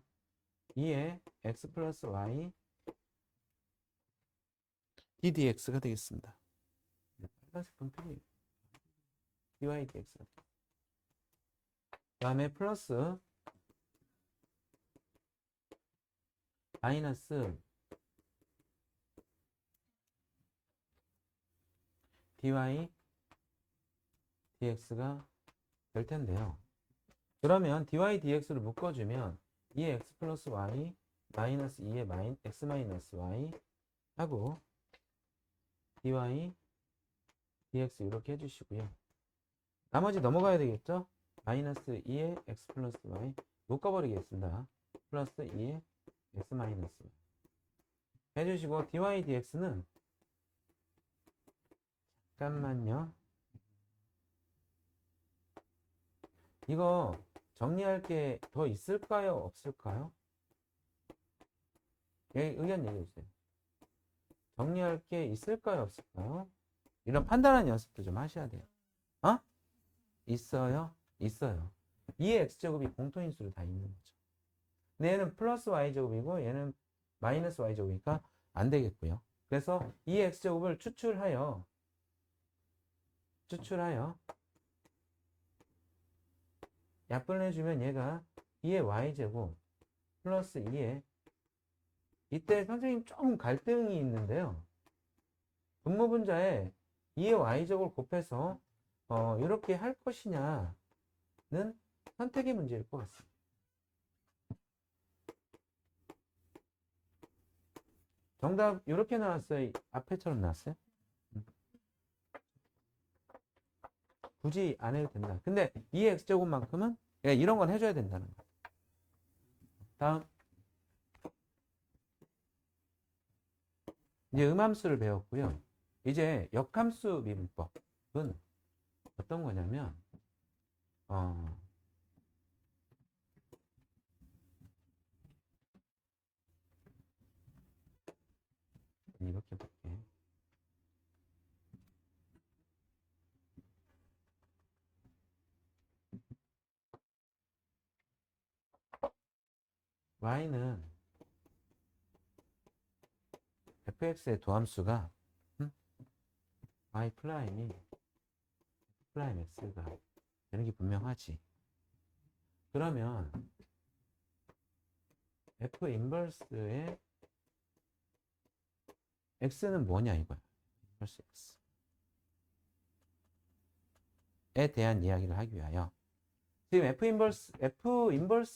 2의 x 플러스 y ddx가 되겠습니다. 빨간색 분필이 dy dx가 그 다음에 플러스 마이너스 dy dx가 될 텐데요. 그러면 dy dx를 묶어주면 2의 x 플러스 y 마이너스 2의 x 마이너스 y 하고 dy dx 이렇게 해주시고요. 나머지 넘어가야 되겠죠? 마이너스 2의 x 플러스 y 묶어버리겠습니다. 플러스 2의 x 마이너스 y 해주시고 dy dx는 잠깐만요. 이거 정리할 게 더 있을까요? 없을까요? 의견 얘기해 주세요. 정리할 게 있을까요? 없을까요? 이런 판단하는 연습도 좀 하셔야 돼요. 있어요? 있어요. 2의 x제곱이 공통인수로 다 있는 거죠. 근데 얘는 플러스 y제곱이고 얘는 마이너스 y제곱이니까 안 되겠고요. 그래서 2의 x제곱을 추출하여 약분해주면 얘가 2의 y제곱 플러스 2의 이때 선생님 조금 갈등이 있는데요. 분모분자에 2의 y제곱을 곱해서 이렇게 할 것이냐는 선택의 문제일 것 같습니다. 정답 이렇게 나왔어요? 앞에처럼 나왔어요? 굳이 안 해도 된다. 근데 2의 x제곱만큼은 이런 건 해줘야 된다는 거. 다음 이제 음함수를 배웠고요. 이제 역함수 미분법은 어떤 거냐면 이렇게 볼게. y는 fx의 도함수가 y 프라임이 프라임 x가 되는 게 분명하지. 그러면 f 인버스의 x는 뭐냐 이거야. 인버스 x에 대한 이야기를 하기 위하여 지금 f 인버스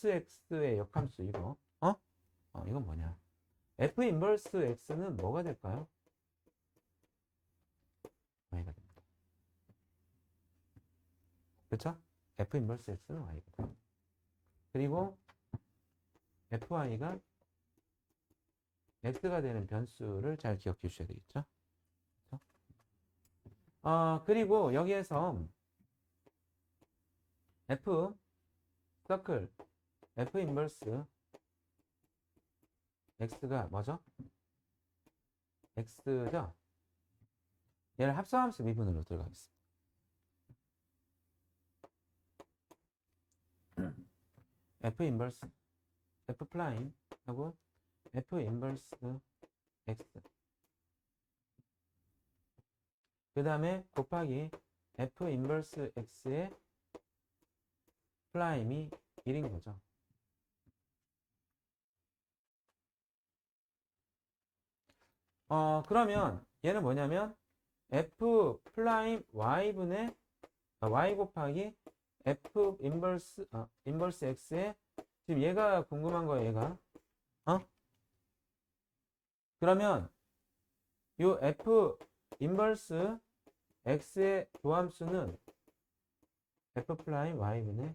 x의 역함수 이거 이건 뭐냐? f 인버스 x는 뭐가 될까요? y가 됩니다. 그렇죠? f 인버스 x는 y가 됩니다. 그리고 fy가 x가 되는 변수를 잘 기억해 주셔야 되겠죠? 그리고 여기에서 f 서클 f 인버스 x가 뭐죠? x죠? 얘를 합성함수 미분으로 들어가겠습니다. f 인버스 f 프라임 하고 f 인버스 x 그 다음에 곱하기 f 인버스 x의 프라임이 1인 거죠. 그러면 얘는 뭐냐면 f 프라임 y분의 y 곱하기 f 인버스 x에 지금 얘가 궁금한 거예요, 얘가. 그러면 요 f 인버스 x의 도함수는 f 프라임 y분의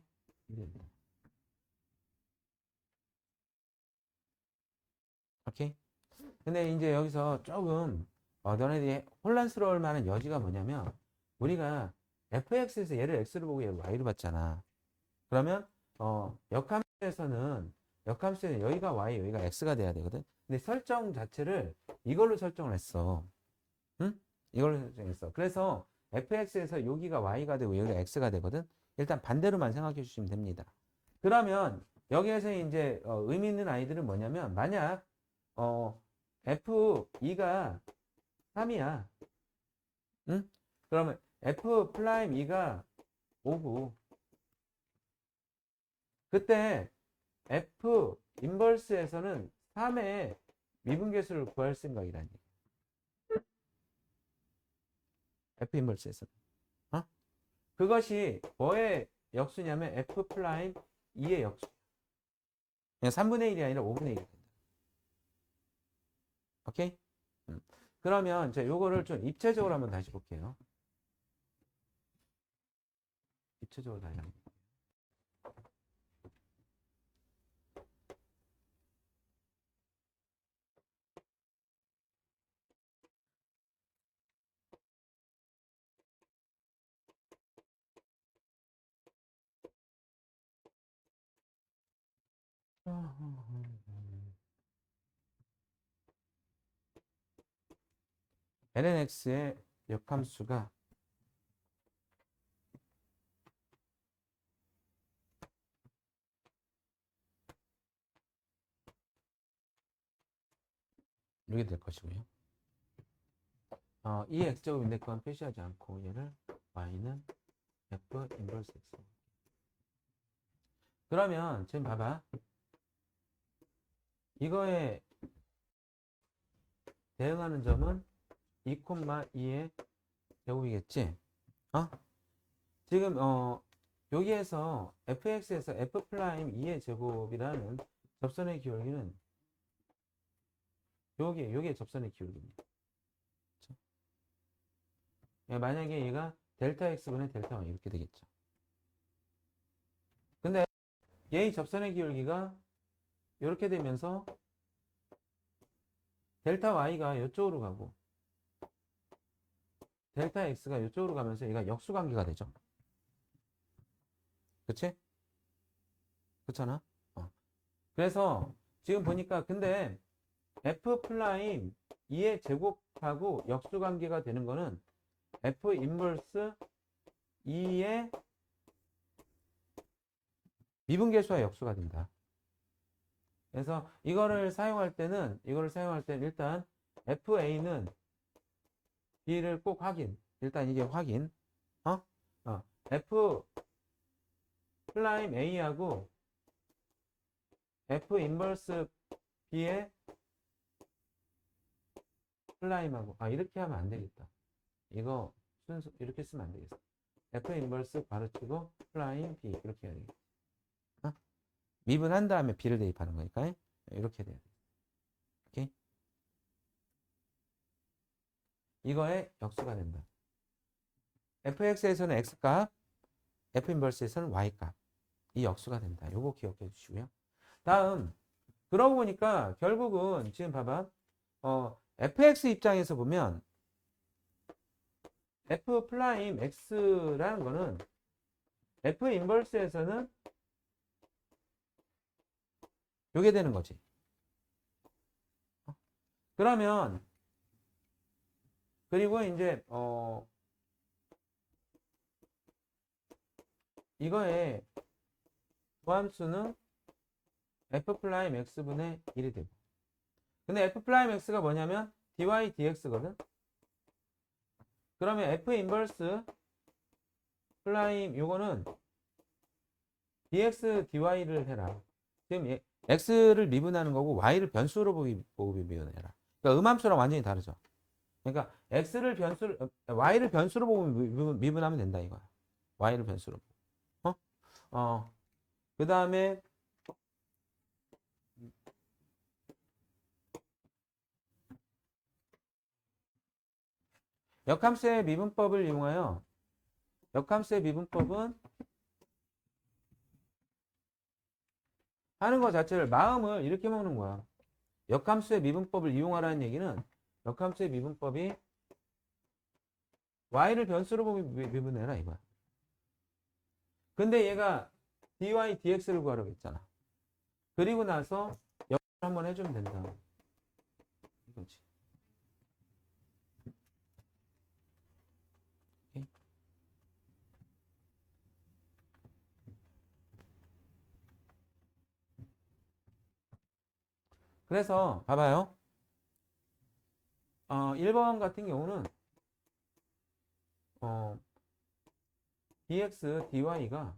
1입니다. 오케이? 근데 이제 여기서 조금 너네들이 혼란스러울 만한 여지가 뭐냐면 우리가 fx에서 얘를 x로 보고 얘를 y로 봤잖아. 그러면 역함수에서는 여기가 y, 여기가 x가 돼야 되거든. 근데 설정 자체를 이걸로 설정을 했어. 응? 이걸로 설정했어. 그래서 fx에서 여기가 y가 되고 여기가 x가 되거든. 일단 반대로만 생각해 주시면 됩니다. 그러면 여기에서 이제 의미 있는 아이들은 뭐냐면 만약 f2가 3이야. 응? 그러면 f 프라임 2가 5고 그때 f 인버스에서는 3의 미분계수를 구할 생각이라니. f 인버스에서는. 그것이 뭐의 역수냐면 f 프라임 2의 역수. 그냥 3분의 1이 아니라 5분의 1이 된다. 오케이? 그러면 자, 요거를 좀 입체적으로 한번 다시 볼게요. 입체적으로 다시 한번. lnx의 역함수가 이렇게 될 것이고요. 이 x제곱인데 그건 표시하지 않고 얘를 y는 f 인버스 x. 그러면 지금 봐봐. 이거에 대응하는 점은 2,2의 제곱이겠지? 지금 여기에서 fx에서 f 프라임 2의 제곱이라는 접선의 기울기는 요게 접선의 기울기입니다. 그쵸? 만약에 얘가 델타 x분의 델타 y 이렇게 되겠죠. 근데 얘의 접선의 기울기가 이렇게 되면서 델타 y가 이쪽으로 가고 델타 x가 이쪽으로 가면서 얘가 역수관계가 되죠. 그치? 그렇잖아? 그래서 지금 보니까 근데 f 프라임 2의 제곱하고 역수관계가 되는 거는 f 인버스 2의 미분계수와 역수가 된다. 그래서 이거를 사용할 때는 일단 fa는 b를 꼭 확인. 일단 이게 확인. f 프라임 a하고 f 인버스 b의 플라임하고 이렇게 하면 안 되겠다. 이거 순서 이렇게 쓰면 안 되겠어. f 인버스 가로치고 플라임 b 이렇게 해야 되겠다. 미분한 다음에 b를 대입하는 거니까 이렇게 돼야 돼. 오케이? 이거의 역수가 된다. fx에서는 x값, f 인버스에서는 y값. 이 역수가 된다. 요거 기억해 주시고요. 다음 그러고 보니까 결국은 지금 봐봐. fx 입장에서 보면 f 프라임 x라는 거는 f 인버스에서는 요게 되는 거지. 그러면 그리고 이제 이거의 도함수는 f 프라임 x분의 1이 되고 근데 f 프라임 x가 뭐냐면 dy dx거든. 그러면 f 인버스 프라임 요거는 dx dy를 해라. 지금 x를 미분하는 거고 y를 변수로 보고 미분해라. 그러니까 음함수랑 완전히 다르죠. 그러니까 y를 변수로 보고 미분하면 된다 이거야. y를 변수로 보고. 그 다음에 역함수의 미분법을 이용하여 역함수의 미분법은 하는 것 자체를 마음을 이렇게 먹는 거야. 역함수의 미분법을 이용하라는 얘기는 역함수의 미분법이 y를 변수로 보고 미분해라 이거야. 근데 얘가 dy, dx를 구하라고 했잖아. 그리고 나서 역을 한번 해주면 된다. 이거지. 오케이? 그래서 봐봐요. 1번 같은 경우는 dx, dy가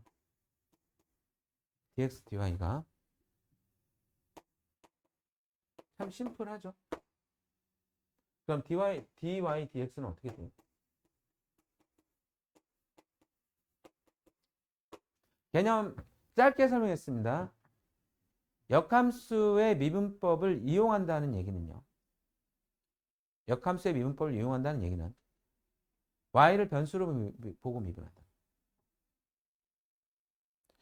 참 심플하죠. 그럼 dy, dx는 어떻게 돼요? 개념 짧게 설명했습니다. 역함수의 미분법을 이용한다는 얘기는요. 역함수의 미분법을 이용한다는 얘기는 y를 변수로 보고 미분한다.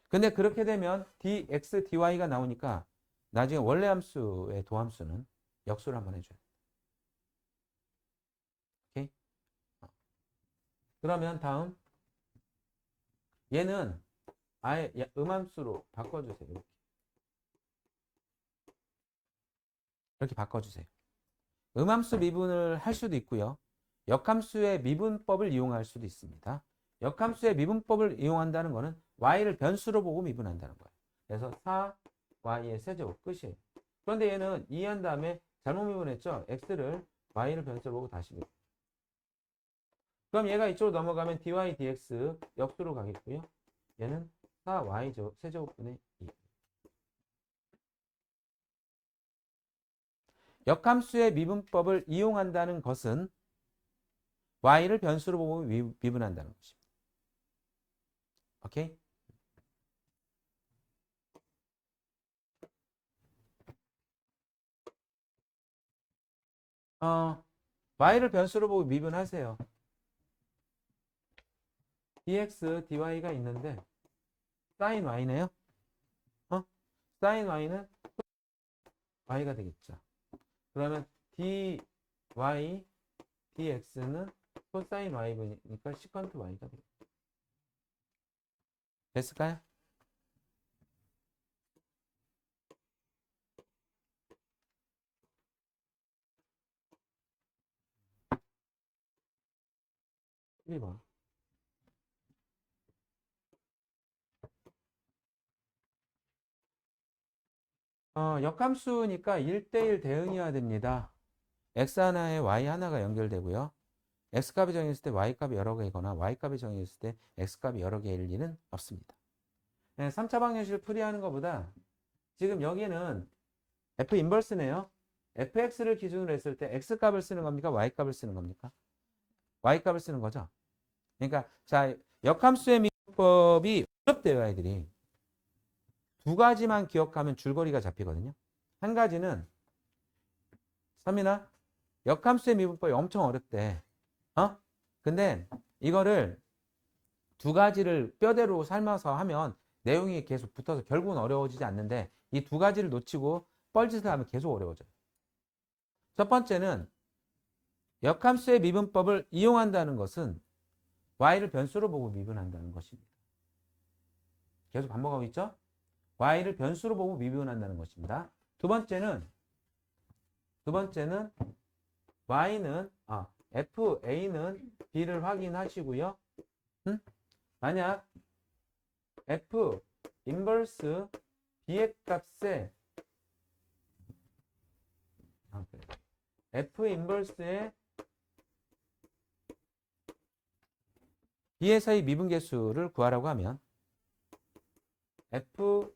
근데 그렇게 되면 dx, dy가 나오니까 나중에 원래 함수의 도함수는 역수를 한번 해줘요. 오케이? 그러면 다음 얘는 아예 음함수로 바꿔주세요. 이렇게 바꿔주세요. 음함수 미분을 할 수도 있고요. 역함수의 미분법을 이용할 수도 있습니다. 역함수의 미분법을 이용한다는 것은 y를 변수로 보고 미분한다는 거예요. 그래서 4y의 세제곱 끝이에요. 그런데 얘는 이해한 다음에 잘못 미분했죠. x를 y를 변수로 보고 다시 미분. 그럼 얘가 이쪽으로 넘어가면 dy, dx 역수로 가겠고요. 얘는 4y 세제곱분의 2. 역함수의 미분법을 이용한다는 것은 y를 변수로 보고 미분한다는 것입니다. 오케이? y를 변수로 보고 미분하세요. dx, dy가 있는데 sin y네요. sin y는 y가 되겠죠. 그러면 dy, dx는 코사인 y분이니까 시컨트 y가 되겠죠. 됐을까요? (12번) 역함수니까 1대1 대응이어야 됩니다. x 하나에 y 하나가 연결되고요. x값이 정해졌을 때 y값이 여러 개이거나 y값이 정해졌을 때 x값이 여러 개일 리는 없습니다. 3차 방정식을 풀이하는 것보다 지금 여기는 f 인버스네요. fx를 기준으로 했을 때 x값을 쓰는 겁니까? y값을 쓰는 겁니까? y값을 쓰는 거죠. 그러니까 자, 역함수의 미분법이 어렵대요, 아이들이. 두 가지만 기억하면 줄거리가 잡히거든요. 한 가지는 서민아, 역함수의 미분법이 엄청 어렵대. 근데 이거를 두 가지를 뼈대로 삶아서 하면 내용이 계속 붙어서 결국은 어려워지지 않는데 이 두 가지를 놓치고 뻘짓을 하면 계속 어려워져요. 첫 번째는 역함수의 미분법을 이용한다는 것은 y를 변수로 보고 미분한다는 것입니다. 계속 반복하고 있죠? y를 변수로 보고 미분한다는 것입니다. 두 번째는 y는 fa는 b를 확인하시고요. 만약 f 인버스 b의 값에 f 인버스의 b에서의 미분계수를 구하라고 하면 f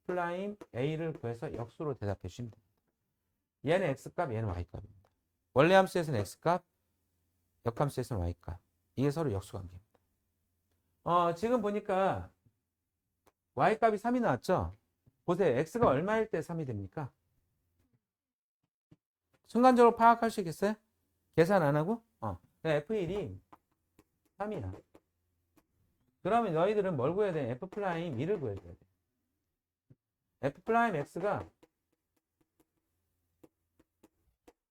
프라임 a를 구해서 역수로 대답해 주시면 됩니다. 얘는 x값, 얘는 y값입니다. 원래 함수에서는 x값, 역함수에서는 y값. 이게 서로 역수관계입니다. 지금 보니까 y값이 3이 나왔죠? 보세요. x가 얼마일 때 3이 됩니까? 순간적으로 파악할 수 있겠어요? 계산 안 하고? F1이 3이야. 그러면 너희들은 뭘 구해야 돼? F'2를 구해줘야 돼. F'X가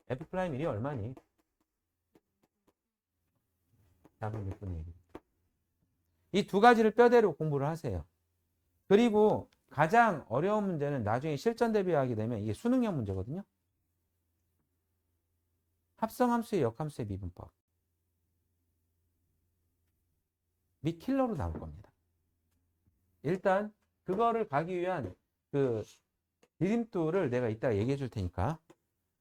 F'1이 얼마니? 4분 6분의 1. 이 두 가지를 뼈대로 공부를 하세요. 그리고 가장 어려운 문제는 나중에 실전 대비하게 되면 이게 수능형 문제거든요. 합성함수의 역함수의 미분법. 및 킬러로 나올 겁니다. 일단 그거를 가기 위한 그 디딤돌을 내가 이따가 얘기해 줄 테니까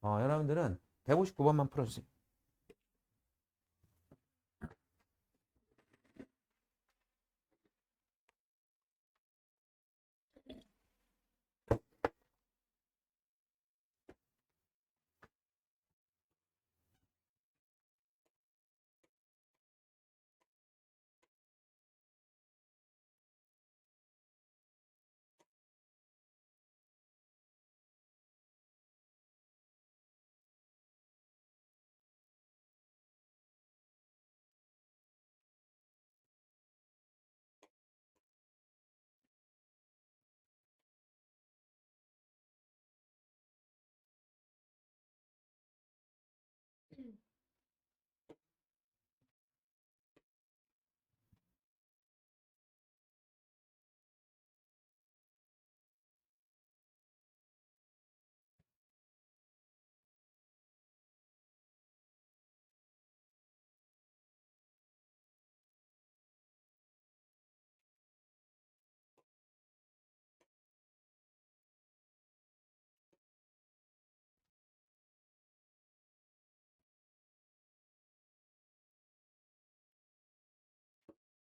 여러분들은 159번만 풀어주세요.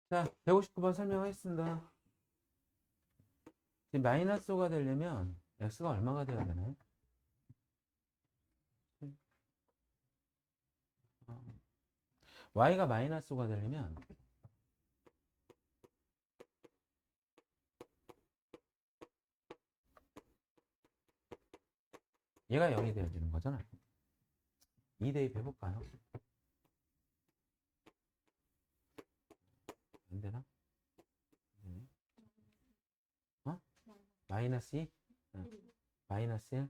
자, 159번 설명하겠습니다. 지금 마이너스 5가 되려면 x가 얼마가 돼야 되나요? y가 마이너스 5가 되려면 얘가 0이 돼야 되는 거잖아. 2 대입해볼까요? 안 되나? 마이너스 2? 마이너스 1?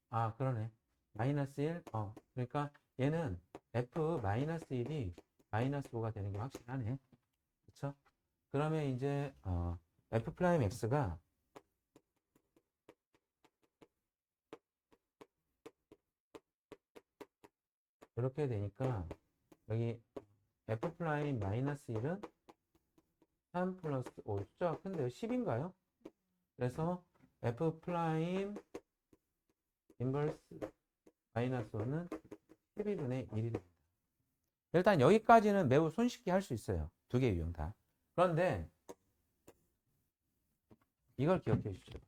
아, 그러네. 마이너스 1? 그러니까 얘는 f 마이너스 1이 마이너스 5가 되는 게 확실하네. 그쵸? 그러면 이제 f 프라임 x가 이렇게 되니까 여기 f 프라임 마이너스 1은 3 플러스 5 숫자가 큰데요. 10인가요? 그래서 f 프라임 인버스 마이너스 5는 12분의 1이 됩니다. 일단 여기까지는 매우 손쉽게 할 수 있어요. 두 개 유형 다. 그런데 이걸 기억해 주십시오.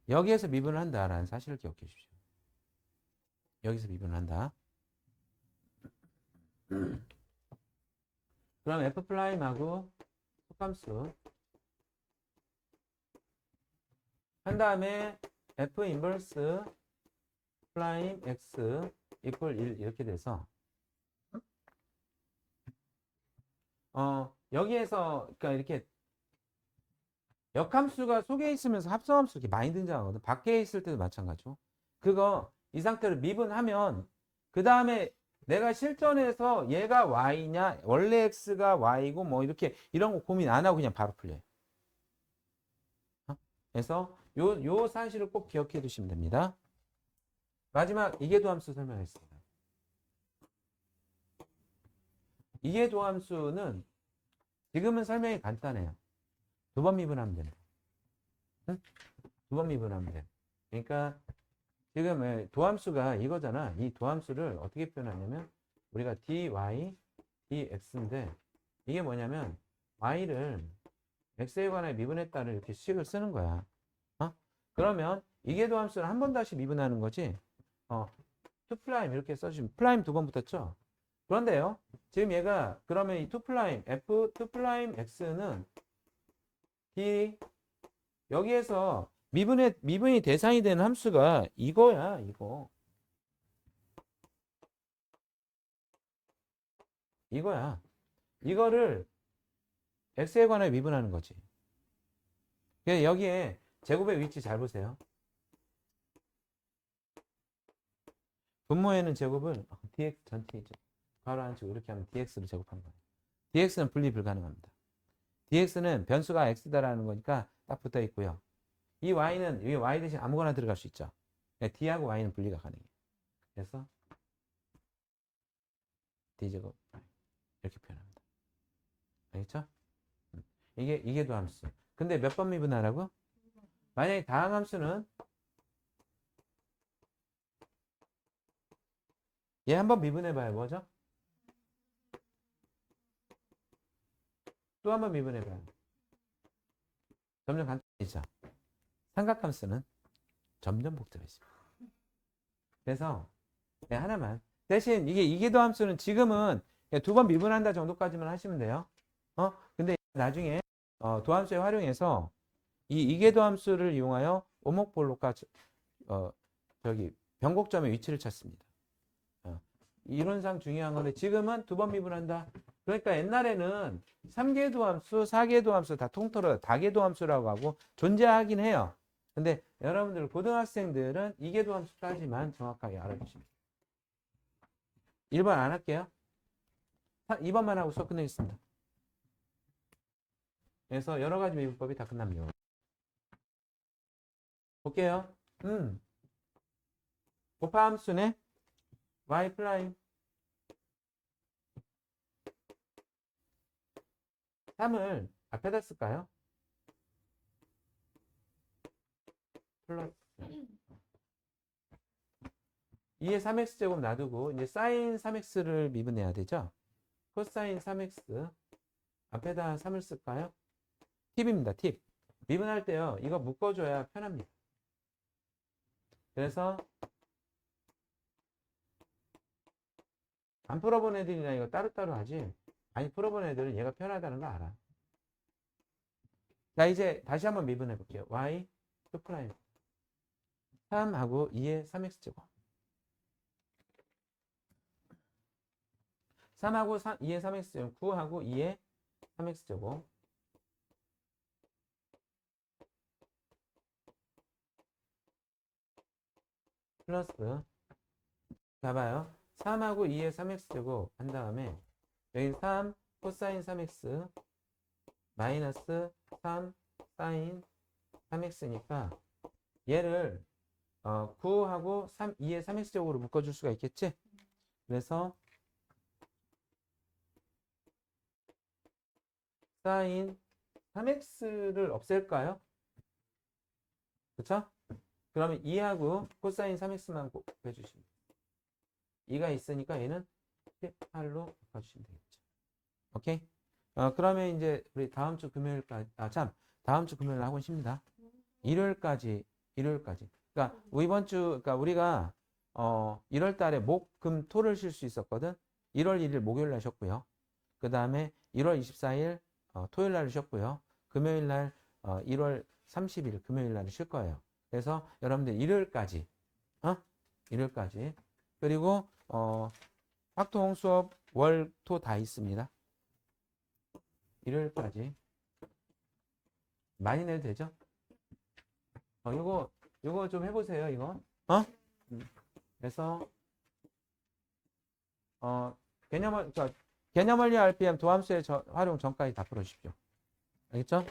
여기에서 미분을 한다라는 사실을 기억해 주십시오. 여기서 미분을 한다. 그럼 f 프라임하고 속함수 한 다음에 f 인버스 프라임 x 이퀄 1 이렇게 돼서 여기에서 그러니까 이렇게 역함수가 속에 있으면서 합성함수 이렇게 많이 등장하거든. 밖에 있을 때도 마찬가지고. 그거 이 상태로 미분하면 그 다음에 내가 실전에서 얘가 y냐 원래 x가 y고 뭐 이렇게 이런 거 고민 안 하고 그냥 바로 풀려요. 그래서 요 사실을 꼭 기억해 두시면 됩니다. 마지막 이계도함수 설명했습니다. 이계도함수는 지금은 설명이 간단해요. 두 번 미분하면 됩니다. 응? 두 번 미분하면 돼요. 그러니까 지금 도함수가 이거잖아. 이 도함수를 어떻게 표현하냐면 우리가 dy, dx인데 이게 뭐냐면 y를 x에 관해 미분했다를 이렇게 식을 쓰는 거야. 그러면 이계도 함수를 한 번 다시 미분하는 거지. 2 프라임 이렇게 써주면 프라임 두 번 붙었죠. 그런데요. 지금 얘가 그러면 이 2 프라임 f 2 프라임 x는 d 여기에서 미분이 대상이 되는 함수가 이거야, 이거. 이거야. 이거를 x에 관해 미분하는 거지. 여기에 제곱의 위치 잘 보세요. 분모에는 제곱을 dx 전체이죠. 바로 안쪽으로 이렇게 하면 dx로 제곱한 거예요. dx는 분리 불가능합니다. dx는 변수가 x다라는 거니까 딱 붙어 있고요. 이 y는 이 y 대신 아무거나 들어갈 수 있죠. d하고 y는 분리가 가능해요. 그래서 d제곱 이렇게 표현합니다. 알겠죠? 이게 도함수. 근데 몇 번 미분하라고? 만약에 다항함수는 얘 한번 미분해봐요. 뭐죠? 또 한번 미분해봐요. 점점 간단해지죠. 삼각함수는 점점 복잡해집니다. 그래서 하나만. 대신 이게 이계도 함수는 지금은 두 번 미분한다 정도까지만 하시면 돼요. 근데 나중에 도함수에 활용해서 이 이계도 함수를 이용하여 오목볼록과 변곡점의 위치를 찾습니다. 이론상 중요한 건데 지금은 두 번 미분한다. 그러니까 옛날에는 3계도 함수, 4계도 함수 다 통틀어 다계도 함수라고 하고 존재하긴 해요. 근데 여러분들 고등학생들은 2계도 함수까지만 정확하게 알아주시면 돼요. 1번 안 할게요. 2번만 하고 수업 끝내겠습니다. 그래서 여러 가지 미분법이 다 끝납니다. 볼게요. 곱함수네 y 프라임 3을 앞에다 쓸까요? 플러스 2의 3x제곱 놔두고 이제 사인 3x를 미분해야 되죠. 코사인 3x 앞에다 3을 쓸까요? 팁입니다. 팁. 미분할 때요. 이거 묶어줘야 편합니다. 그래서 안 풀어본 애들이나 이거 따로따로 하지. 많이 풀어본 애들은 얘가 편하다는 거 알아. 자, 이제 다시 한번 미분해 볼게요. y 2 프라임 3하고 2의 3x제곱 3하고 2의 3x제곱 9하고 2의 3x제곱 플러스 봐봐요. 3하고 2의 3x제곱 한 다음에 여기 3 코사인 3x 마이너스 3 사인 3x니까 얘를 9하고 2의 3x제곱으로 묶어줄 수가 있겠지? 그래서 사인 3x를 없앨까요? 그쵸? 그러면 2하고 코사인 3x만 곱해주시면 돼요. 2가 있으니까 얘는 8로 바꿔주시면 되겠죠. 오케이? 그러면 이제 우리 다음 주 금요일까지, 다음 주 금요일 하고 쉽니다. 일요일까지. 그러니까 이번 주, 그러니까 우리가 1월 달에 목, 금, 토를 쉴 수 있었거든. 1월 1일 목요일 날 쉬었고요. 그 다음에 1월 24일 토요일 날 쉬었고요. 금요일 날 1월 30일 금요일 날 쉴 거예요. 그래서 여러분들 일요일까지, 일요일까지. 그리고 학토홍 수업 월, 토 다 있습니다. 일요일까지. 많이 내도 되죠? 요거 좀 해보세요, 이거. 그래서, 개념원리 RPM 도함수의 활용 전까지 다 풀어주십시오. 알겠죠?